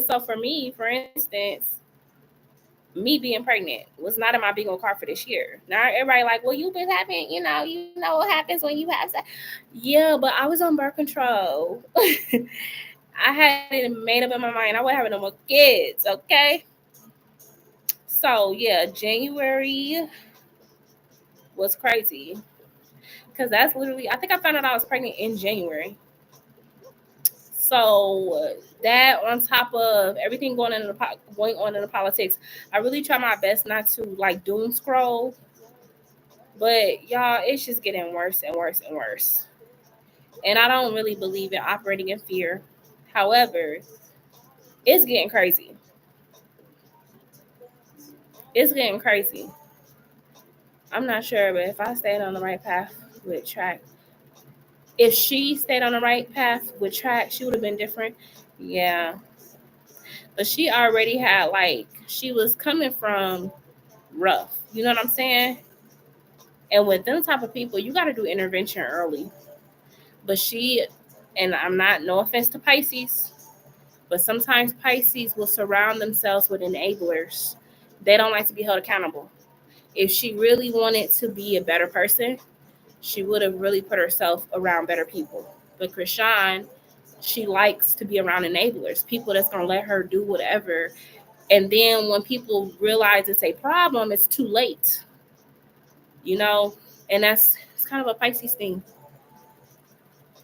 So for me, for instance, me being pregnant was not in my bingo card for this year. Now everybody like, well, you've been having, you know what happens when you have sex. Yeah, but I was on birth control. I had it made up in my mind I wasn't having no more kids, okay? So yeah, January was crazy. Because that's literally, I think I found out I was pregnant in January. So that on top of everything going on in the politics, I really try my best not to like doom scroll. But y'all, it's just getting worse and worse and worse. And I don't really believe in operating in fear. However, it's getting crazy. It's getting crazy. I'm not sure, but if I stayed on the right path with track, if she stayed on the right path with track, she would have been different. Yeah. But she already had, like, she was coming from rough. You know what I'm saying? And with them type of people, you got to do intervention early. But she, and I'm not, no offense to Pisces, but sometimes Pisces will surround themselves with enablers. They don't like to be held accountable. If she really wanted to be a better person, she would have really put herself around better people. But Krishan, she likes to be around enablers, people that's going to let her do whatever. And then when people realize it's a problem, it's too late, you know? And it's kind of a Pisces thing.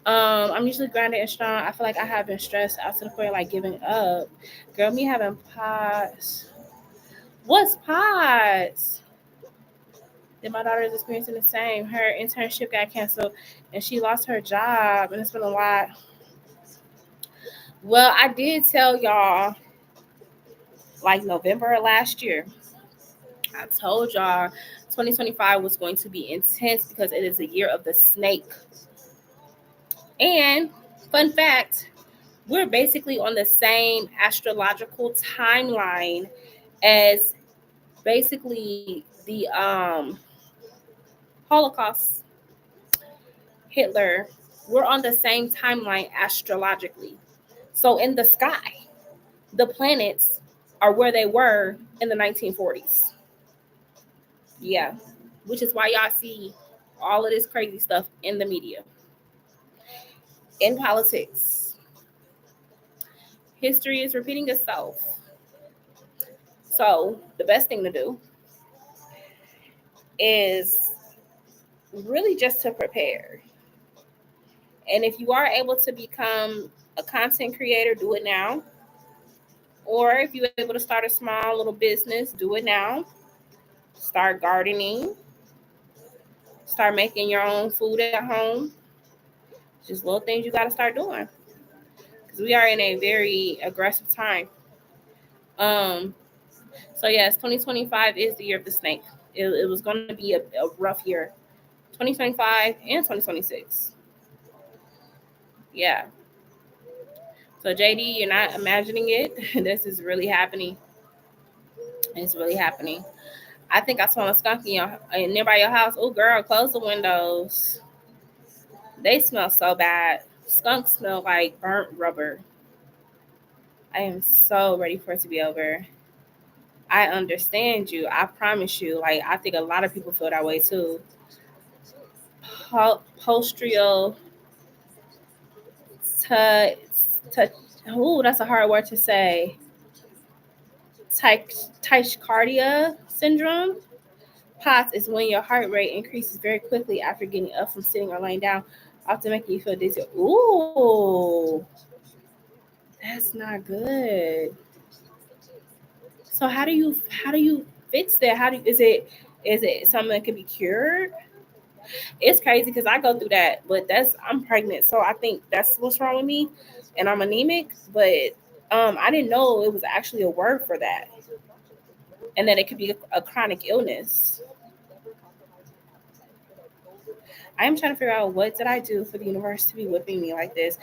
I'm usually grounded and strong. I feel like I have been stressed out to the point of, like, giving up. Girl, me having POTS. What's POTS? Then my daughter is experiencing the same. Her internship got canceled and she lost her job, and it's been a lot. Well, I did tell y'all, like, November of last year, I told y'all 2025 was going to be intense because it is a year of the snake. And fun fact, we're basically on the same astrological timeline as basically the Holocaust, Hitler. We're on the same timeline astrologically. So in the sky, the planets are where they were in the 1940s. Yeah, which is why y'all see all of this crazy stuff in the media, in politics. History is repeating itself. So the best thing to do is really just to prepare. And if you are able to become a content creator, do it now. Or if you're able to start a small little business, do it now. Start gardening. Start making your own food at home. Just little things you got to start doing. Because we are in a very aggressive time. So yes, 2025 is the year of the snake. It was going to be a rough year. 2025 and 2026. Yeah. So JD, you're not imagining it. This is really happening. It's really happening. I think I saw a skunk in nearby your house. Oh, girl, close the windows. They smell so bad. Skunks smell like burnt rubber. I am so ready for it to be over. I understand you. I promise you. Like, I think a lot of people feel that way too. Postrial. Ooh, that's a hard word to say. Tachycardia syndrome. POTS is when your heart rate increases very quickly after getting up from sitting or laying down, often making you feel dizzy. Ooh, that's not good. So how do you fix that? Is it something that can be cured? It's crazy because I go through that, but I'm pregnant, so I think that's what's wrong with me, and I'm anemic. But I didn't know it was actually a word for that, and that it could be a chronic illness. I am trying to figure out what did I do for the universe to be whipping me like this.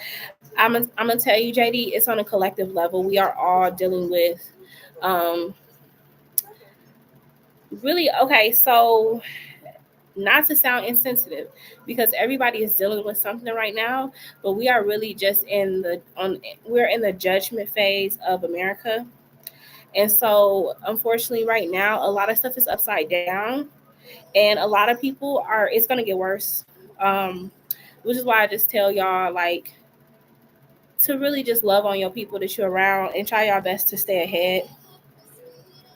I'm gonna tell you, JD, it's on a collective level. We are all dealing with, really, okay. So, not to sound insensitive, because everybody is dealing with something right now, but we are really just we're in the judgment phase of America, and so unfortunately, right now, a lot of stuff is upside down, and a lot of people are. It's gonna get worse. Which is why I just tell y'all, like, to really just love on your people that you're around and try your best to stay ahead.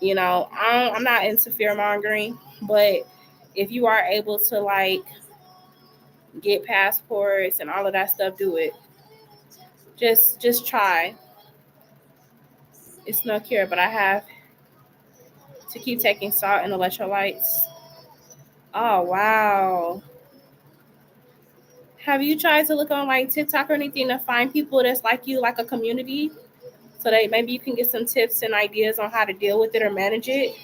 You know, I'm not into fear mongering, but if you are able to, like, get passports and all of that stuff, do it. Just try. It's no cure, but I have to keep taking salt and electrolytes. Oh wow. Have you tried to look on, like, TikTok or anything to find people that's like you, like a community, so that maybe you can get some tips and ideas on how to deal with it or manage it?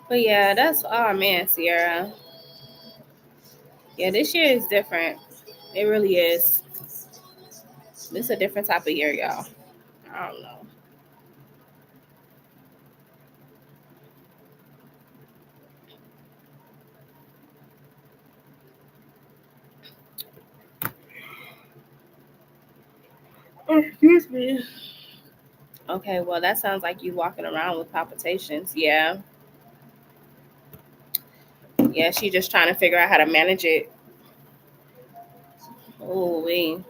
But yeah, that's, oh man, Sierra. Yeah, this year is different. It really is. This is a different type of year, y'all. I don't know. Excuse me. Okay, well, that sounds like you walking around with palpitations. Yeah. Yeah, she just trying to figure out how to manage it. Oh, we.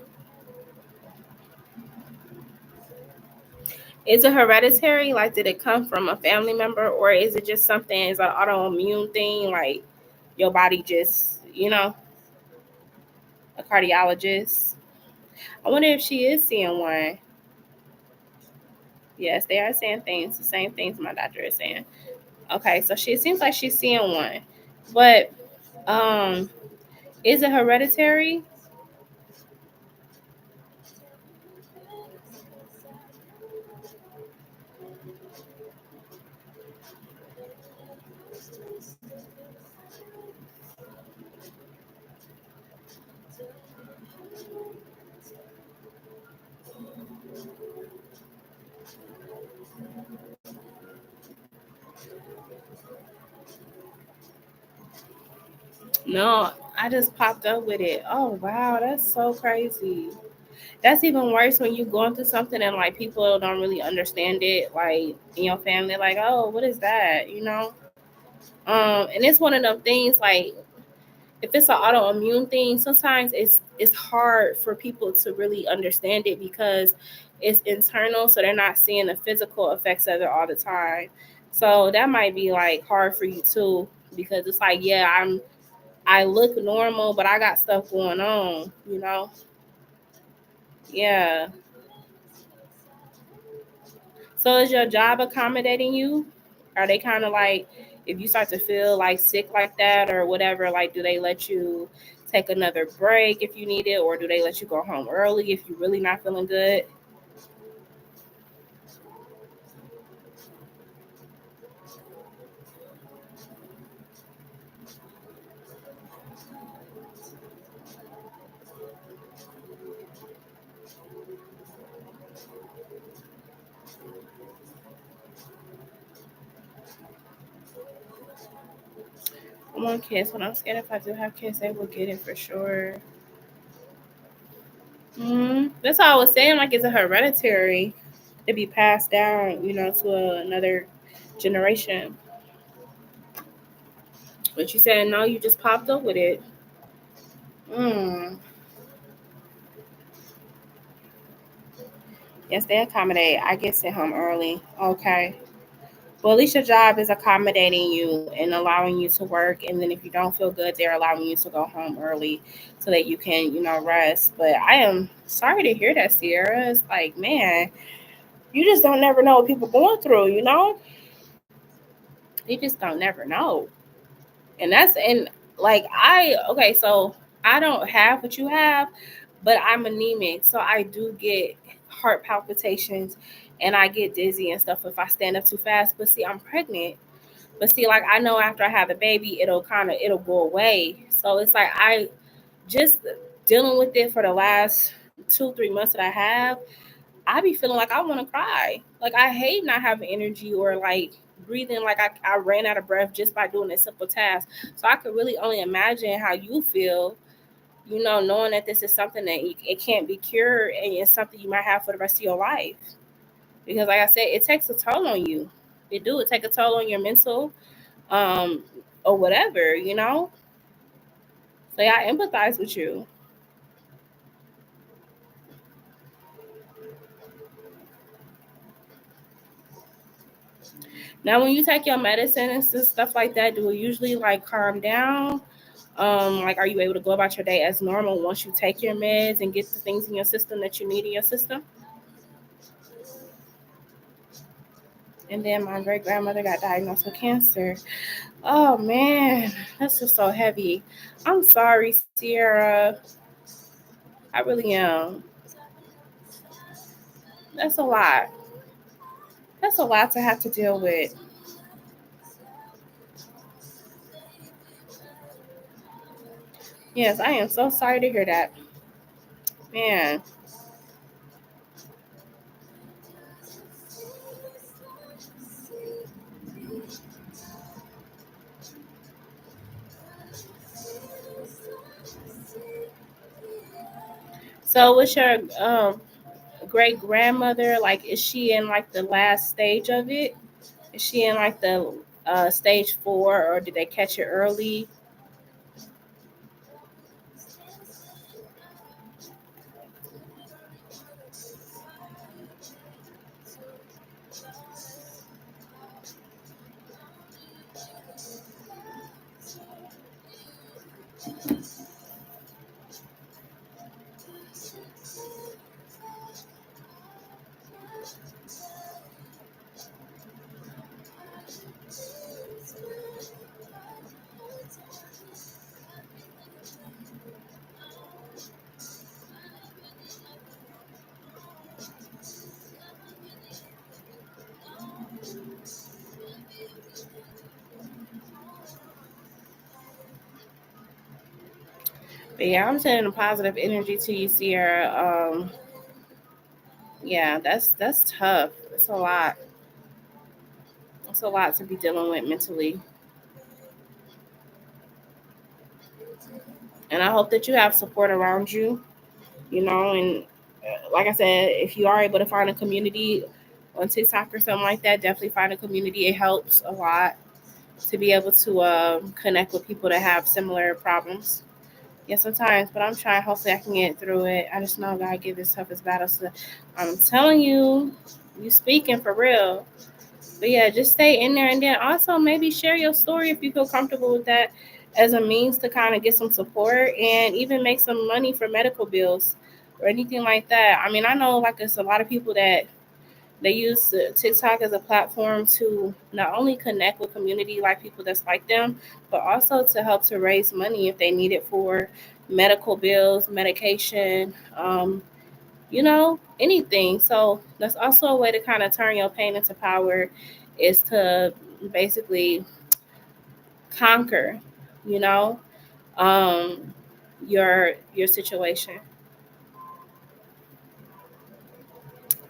Is it hereditary? Like, did it come from a family member, or is it just something? Is an autoimmune thing? Like, your body just, a cardiologist. I wonder if she is seeing one. Yes, they are saying things, the same things my doctor is saying. Okay, so it seems like she's seeing one, but um, is it hereditary? No, I just popped up with it. Oh wow, that's so crazy. That's even worse when you're going through something and like people don't really understand it, like in your family, like, oh, what is that? And it's one of them things like if it's an autoimmune thing, sometimes it's hard for people to really understand it because it's internal, so they're not seeing the physical effects of it all the time. So that might be like hard for you too, because it's like, yeah, I look normal, but I got stuff going on. Yeah. So is your job accommodating you? Are they kind of like, if you start to feel like sick like that or whatever, like do they let you take another break if you need it, or do they let you go home early if you're really not feeling good? I want kids, but I'm scared if I do have kids, they will get it for sure. That's all I was saying. Like, is it hereditary to be passed down, to another generation? But you said no, you just popped up with it. Mm. Yes, they accommodate. I get sent home early. Okay. Well, at least your job is accommodating you and allowing you to work. And then if you don't feel good, they're allowing you to go home early so that you can, rest. But I am sorry to hear that, Sierra. It's like, man, you just don't never know what people going through. You just don't never know. And like okay, so I don't have what you have, but I'm anemic. So I do get heart palpitations and I get dizzy and stuff if I stand up too fast. But see, I'm pregnant. But see, like I know after I have a baby, it'll go away. So it's like I just dealing with it for the last 2-3 months that I have. I be feeling like I want to cry. Like I hate not having energy or like breathing like I ran out of breath just by doing a simple task. So I could really only imagine how you feel, knowing that this is something that it can't be cured and it's something you might have for the rest of your life. Because like I said, it takes a toll on you. It take a toll on your mental, um, or whatever. So yeah, I empathize with you. Now, when you take your medicine and stuff like that, do it usually like calm down? Like, are you able to go about your day as normal once you take your meds and get the things in your system that you need in your system? And then my great grandmother got diagnosed with cancer. Oh man, that's just so heavy. I'm sorry, Sierra. I really am. That's a lot. That's a lot to have to deal with. Yes, I am so sorry to hear that. Man. So what's your great grandmother, like, is she in like the last stage of it? Is she in like the stage 4, or did they catch it early? But yeah, I'm sending a positive energy to you, Sierra. Yeah, that's tough. It's a lot. It's a lot to be dealing with mentally. And I hope that you have support around you, and like I said, if you are able to find a community on TikTok or something like that, definitely find a community. It helps a lot to be able to connect with people that have similar problems. Yeah, sometimes, but I'm trying. Hopefully, I can get through it. I just know God give His toughest battles. So I'm telling you, you speaking for real. But yeah, just stay in there, and then also maybe share your story if you feel comfortable with that, as a means to kind of get some support and even make some money for medical bills or anything like that. I mean, I know like it's a lot of people that they use TikTok as a platform to not only connect with community like people that's like them, but also to help to raise money if they need it for medical bills, medication, anything. So that's also a way to kind of turn your pain into power, is to basically conquer, you know, um, your situation.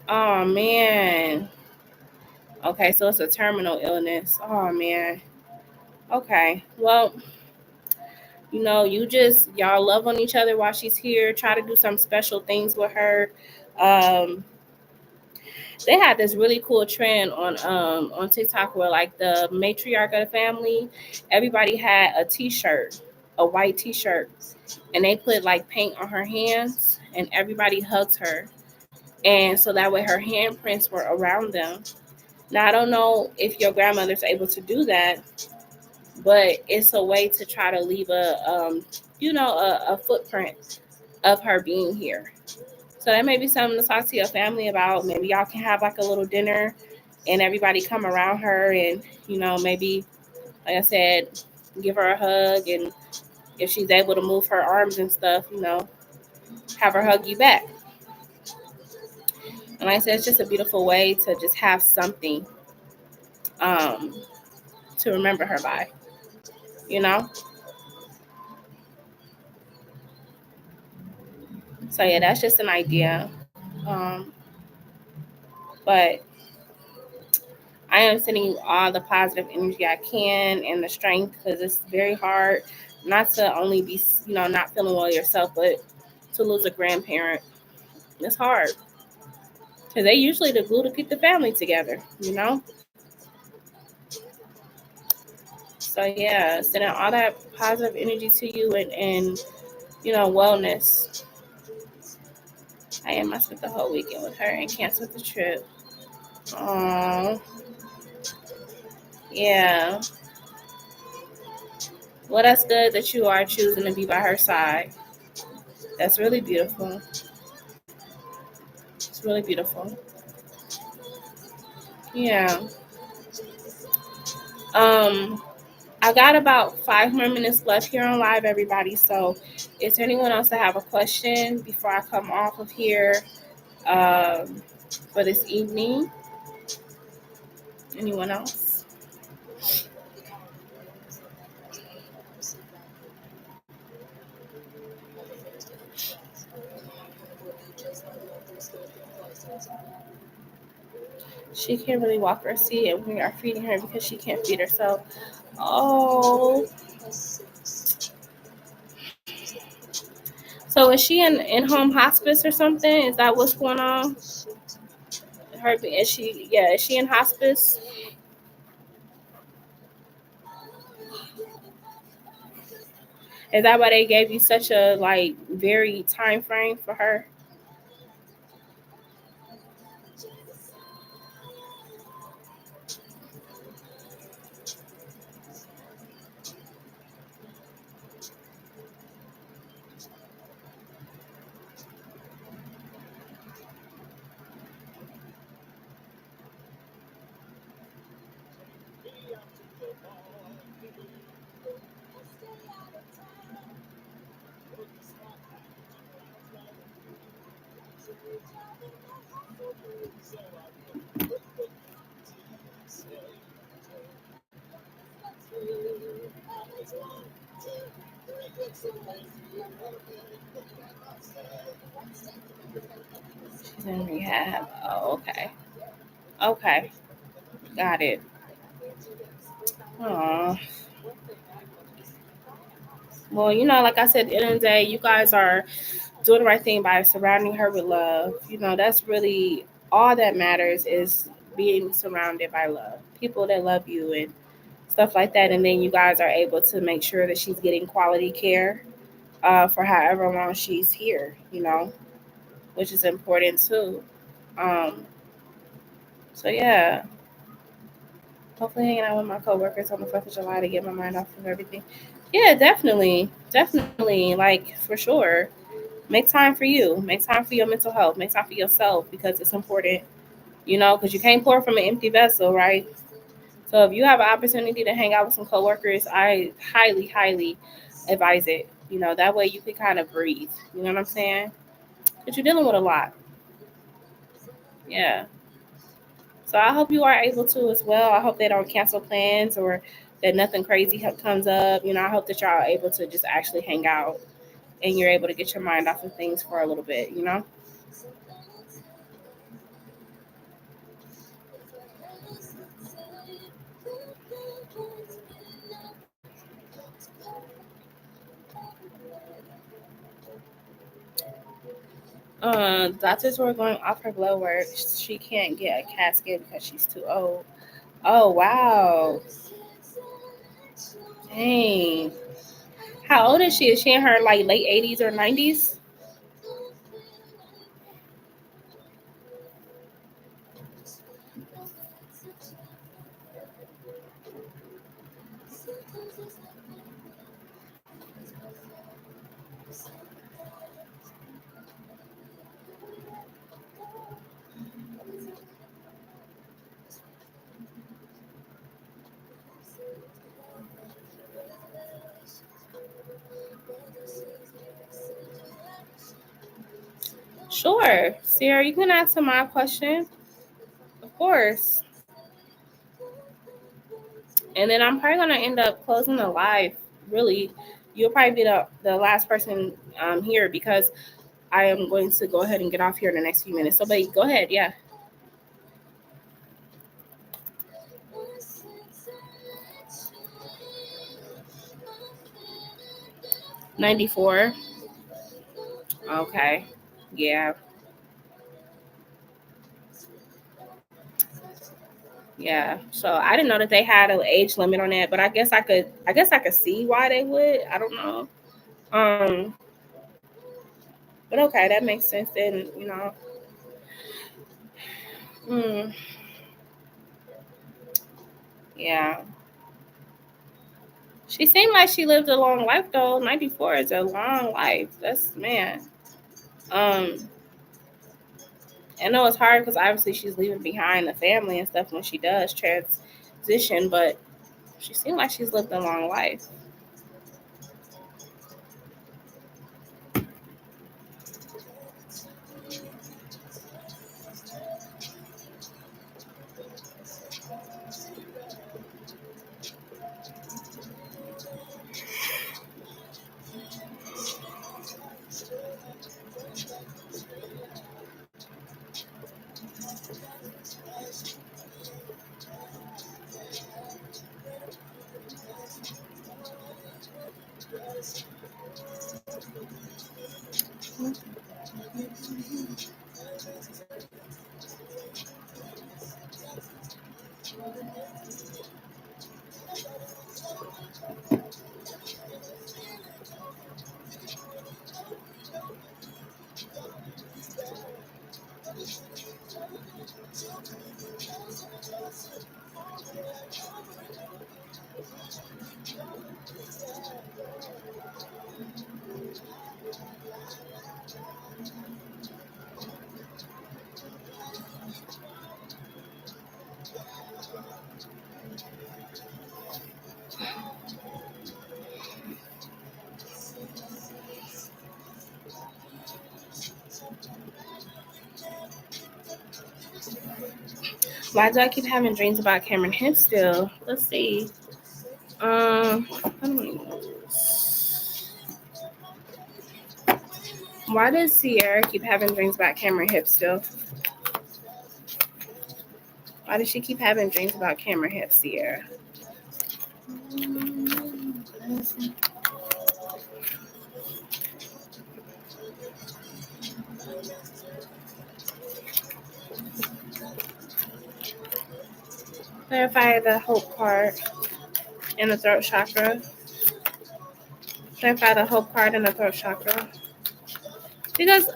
Oh man. Okay, so it's a terminal illness. Oh man. Okay. Well, y'all love on each other while she's here. Try to do some special things with her. Um, they had this really cool trend on TikTok where like the matriarch of the family, everybody had a T-shirt, a white T-shirt, and they put like paint on her hands, and everybody hugs her, and so that way her handprints were around them. Now I don't know if your grandmother's able to do that, but it's a way to try to leave a footprint of her being here. So that may be something to talk to your family about. Maybe y'all can have like a little dinner and everybody come around her, and maybe, like I said, give her a hug, and if she's able to move her arms and stuff, have her hug you back. And like I said, it's just a beautiful way to just have something um to remember her by, you know? So yeah, that's just an idea. Um but I am sending you all the positive energy I can and the strength, because it's very hard not to only be, not feeling well yourself, but to lose a grandparent. It's hard because they usually the glue to keep the family together. So yeah, sending all that positive energy to you, and wellness. I spent the whole weekend with her and canceled the trip. Oh, yeah. Well, that's good that you are choosing to be by her side. That's really beautiful. It's really beautiful. Yeah. Um, I got about 5 more minutes left here on live, everybody. So, is there anyone else that have a question before I come off of here um, for this evening? Anyone else? She can't really walk or see, and we are feeding her because she can't feed herself. Oh. So is she in home hospice or something? Is that what's going on? Is she in hospice? Is that why they gave you such a like very time frame for her? She's in rehab. Oh, okay. Okay. Got it. Oh. Well, like I said, at the end of the day, you guys are doing the right thing by surrounding her with love. That's really all that matters is being surrounded by love. People that love you and stuff like that. And then you guys are able to make sure that she's getting quality care for however long she's here, which is important too. Um, so, yeah, hopefully hanging out with my coworkers on the 4th of July to get my mind off of everything. Yeah, definitely. Definitely. Like, for sure. Make time for you. Make time for your mental health. Make time for yourself because it's important, because you can't pour from an empty vessel, right? So if you have an opportunity to hang out with some coworkers, I highly, highly advise it. That way you can kind of breathe. You know what I'm saying? But you're dealing with a lot. Yeah. So I hope you are able to as well. I hope they don't cancel plans or that nothing crazy comes up. I hope that y'all are able to just actually hang out and you're able to get your mind off of things for a little bit. Doctors were going off her blood work. She can't get a casket because she's too old. Oh, wow. Dang. How old is she? Is she in her like late 80s or 90s? Sure. Sarah, you can answer my question. Of course. And then I'm probably gonna end up closing the live. Really, you'll probably be the last person here because I am going to go ahead and get off here in the next few minutes. So, but go ahead, yeah. 94. Okay. Yeah. Yeah. So I didn't know that they had an age limit on that, but I guess I could see why they would. I don't know. Um, but okay, that makes sense then. Mm, yeah. She seemed like she lived a long life though. 94 is a long life. That's man. Um, I know it's hard because obviously she's leaving behind the family and stuff when she does transition, but she seemed like she's lived a long life. Why do I keep having dreams about Cameron Hip still? Let's see. Why does Sierra keep having dreams about Cameron Hip still? Why does she keep having dreams about Cameron Hip, Sierra? Clarify the hope card in the throat chakra. Clarify the hope card in the throat chakra. Because,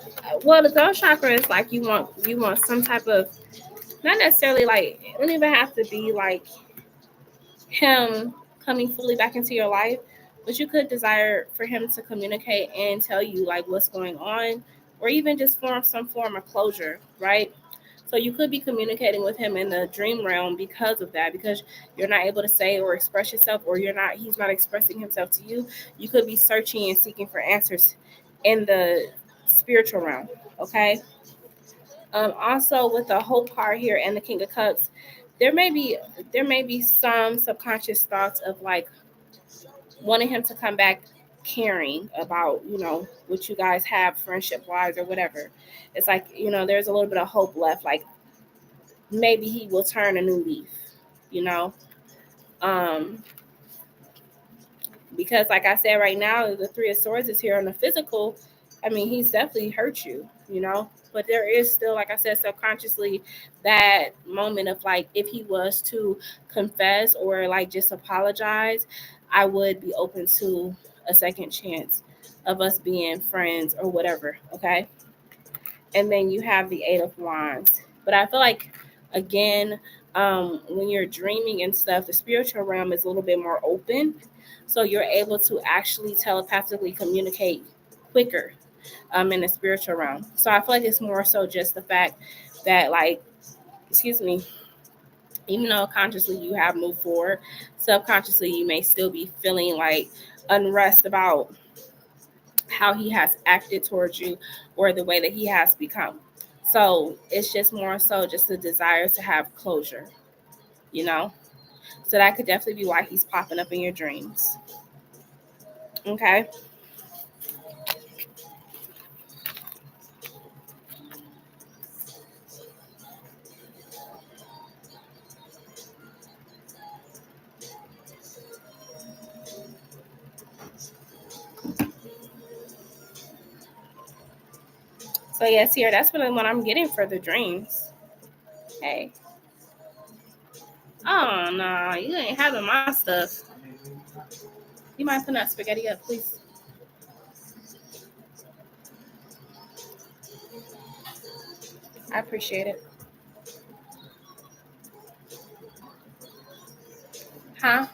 well, the throat chakra is like you want some type of, not necessarily like, it don't even have to be like him coming fully back into your life, but you could desire for him to communicate and tell you like what's going on, or even just form some form of closure, right? So you could be communicating with him in the dream realm because of that, because you're not able to say or express yourself, or he's not expressing himself to you. You could be searching and seeking for answers in the spiritual realm, okay? Also with the hope card here and the King of Cups, there may be some subconscious thoughts of like wanting him to come back caring about, what you guys have friendship wise or whatever. It's like, there's a little bit of hope left, like maybe he will turn a new leaf, you know. Um because like I said, right now the Three of Swords is here on the physical. I mean, he's definitely hurt you, but there is still, like I said, subconsciously that moment of like, if he was to confess or like just apologize, I would be open to a second chance of us being friends or whatever, okay? And then you have the Eight of Wands. But I feel like, again, when you're dreaming and stuff, the spiritual realm is a little bit more open, so you're able to actually telepathically communicate quicker in the spiritual realm. So I feel like it's more so just the fact that, like, excuse me, even though consciously you have moved forward, subconsciously you may still be feeling like unrest about how he has acted towards you or the way that he has become. So it's just more so just the desire to have closure, you know? So that could definitely be why he's popping up in your dreams. Okay. So yes, here, that's what I'm getting for the dreams. Hey. Oh no, you ain't having my stuff. You mind putting that spaghetti up, please? I appreciate it. Huh?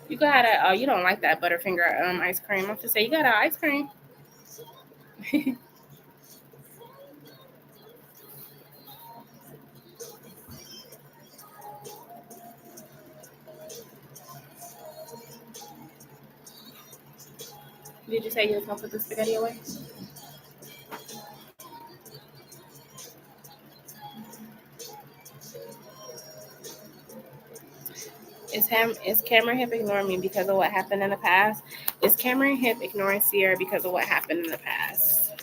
You got a, oh, you don't like that Butterfinger ice cream. I'm just say you got an ice cream. Did you say you was gonna put the spaghetti away? Is Cameron Hip ignoring me because of what happened in the past? Is Cameron Hip ignoring Sierra because of what happened in the past?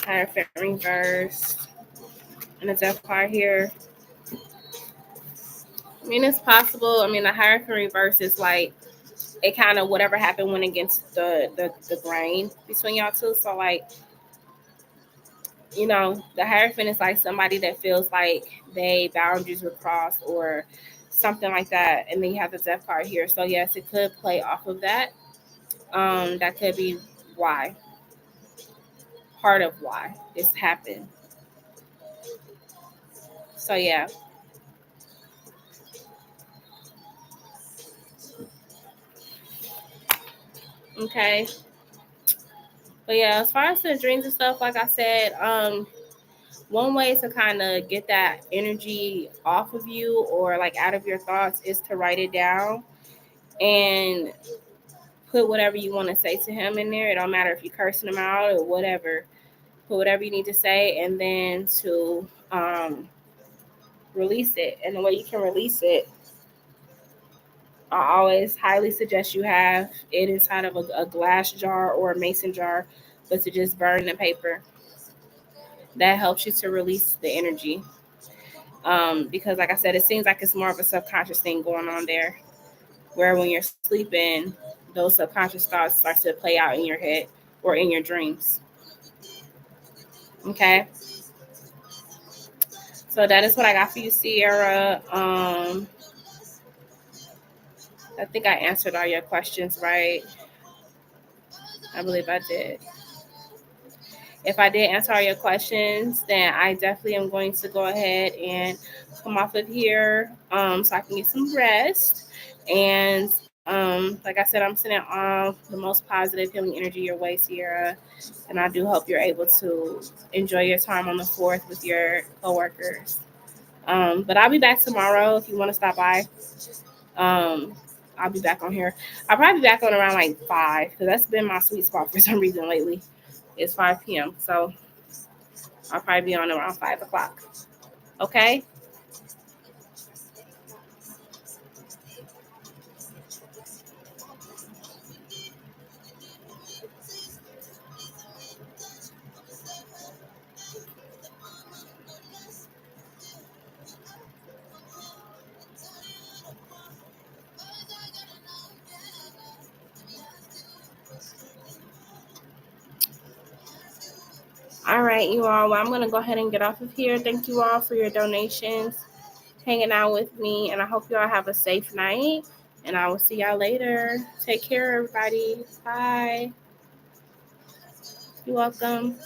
Hierophant reversed. And the death card here. I mean, it's possible. I mean, the Hierophant reverse is like, it kind of, whatever happened went against the grain between y'all two. So like, the Hierophant is like somebody that feels like they boundaries were crossed or something like that. And then you have the death card here. So yes, it could play off of that. That could be why. part of why it's happened. So yeah. Okay. But yeah, as far as the dreams and stuff, like I said, one way to kind of get that energy off of you or like out of your thoughts is to write it down and put whatever you want to say to him in there. It don't matter if you're cursing him out or whatever. Put whatever you need to say, and then to release it. And the way you can release it, I always highly suggest you have it inside of a glass jar or a mason jar, but to just burn the paper. That helps you to release the energy. Because, like I said, it seems like it's more of a subconscious thing going on there, where when you're sleeping, those subconscious thoughts start to play out in your head or in your dreams. Okay. So that is what I got for you, Sierra. I think I answered all your questions, right? I believe I did. If I did answer all your questions, then I definitely am going to go ahead and come off of here so I can get some rest. And like I said, I'm sending all the most positive healing energy your way, Sierra. And I do hope you're able to enjoy your time on the 4th with your coworkers. But I'll be back tomorrow if you want to stop by. I'll be back on here. I'll probably be back on around like 5 because that's been my sweet spot for some reason lately. It's 5 p.m. So I'll probably be on around 5 o'clock. Okay? All right, you all. Well, I'm going to go ahead and get off of here. Thank you all for your donations, hanging out with me. And I hope you all have a safe night. And I will see y'all later. Take care, everybody. Bye. You're welcome.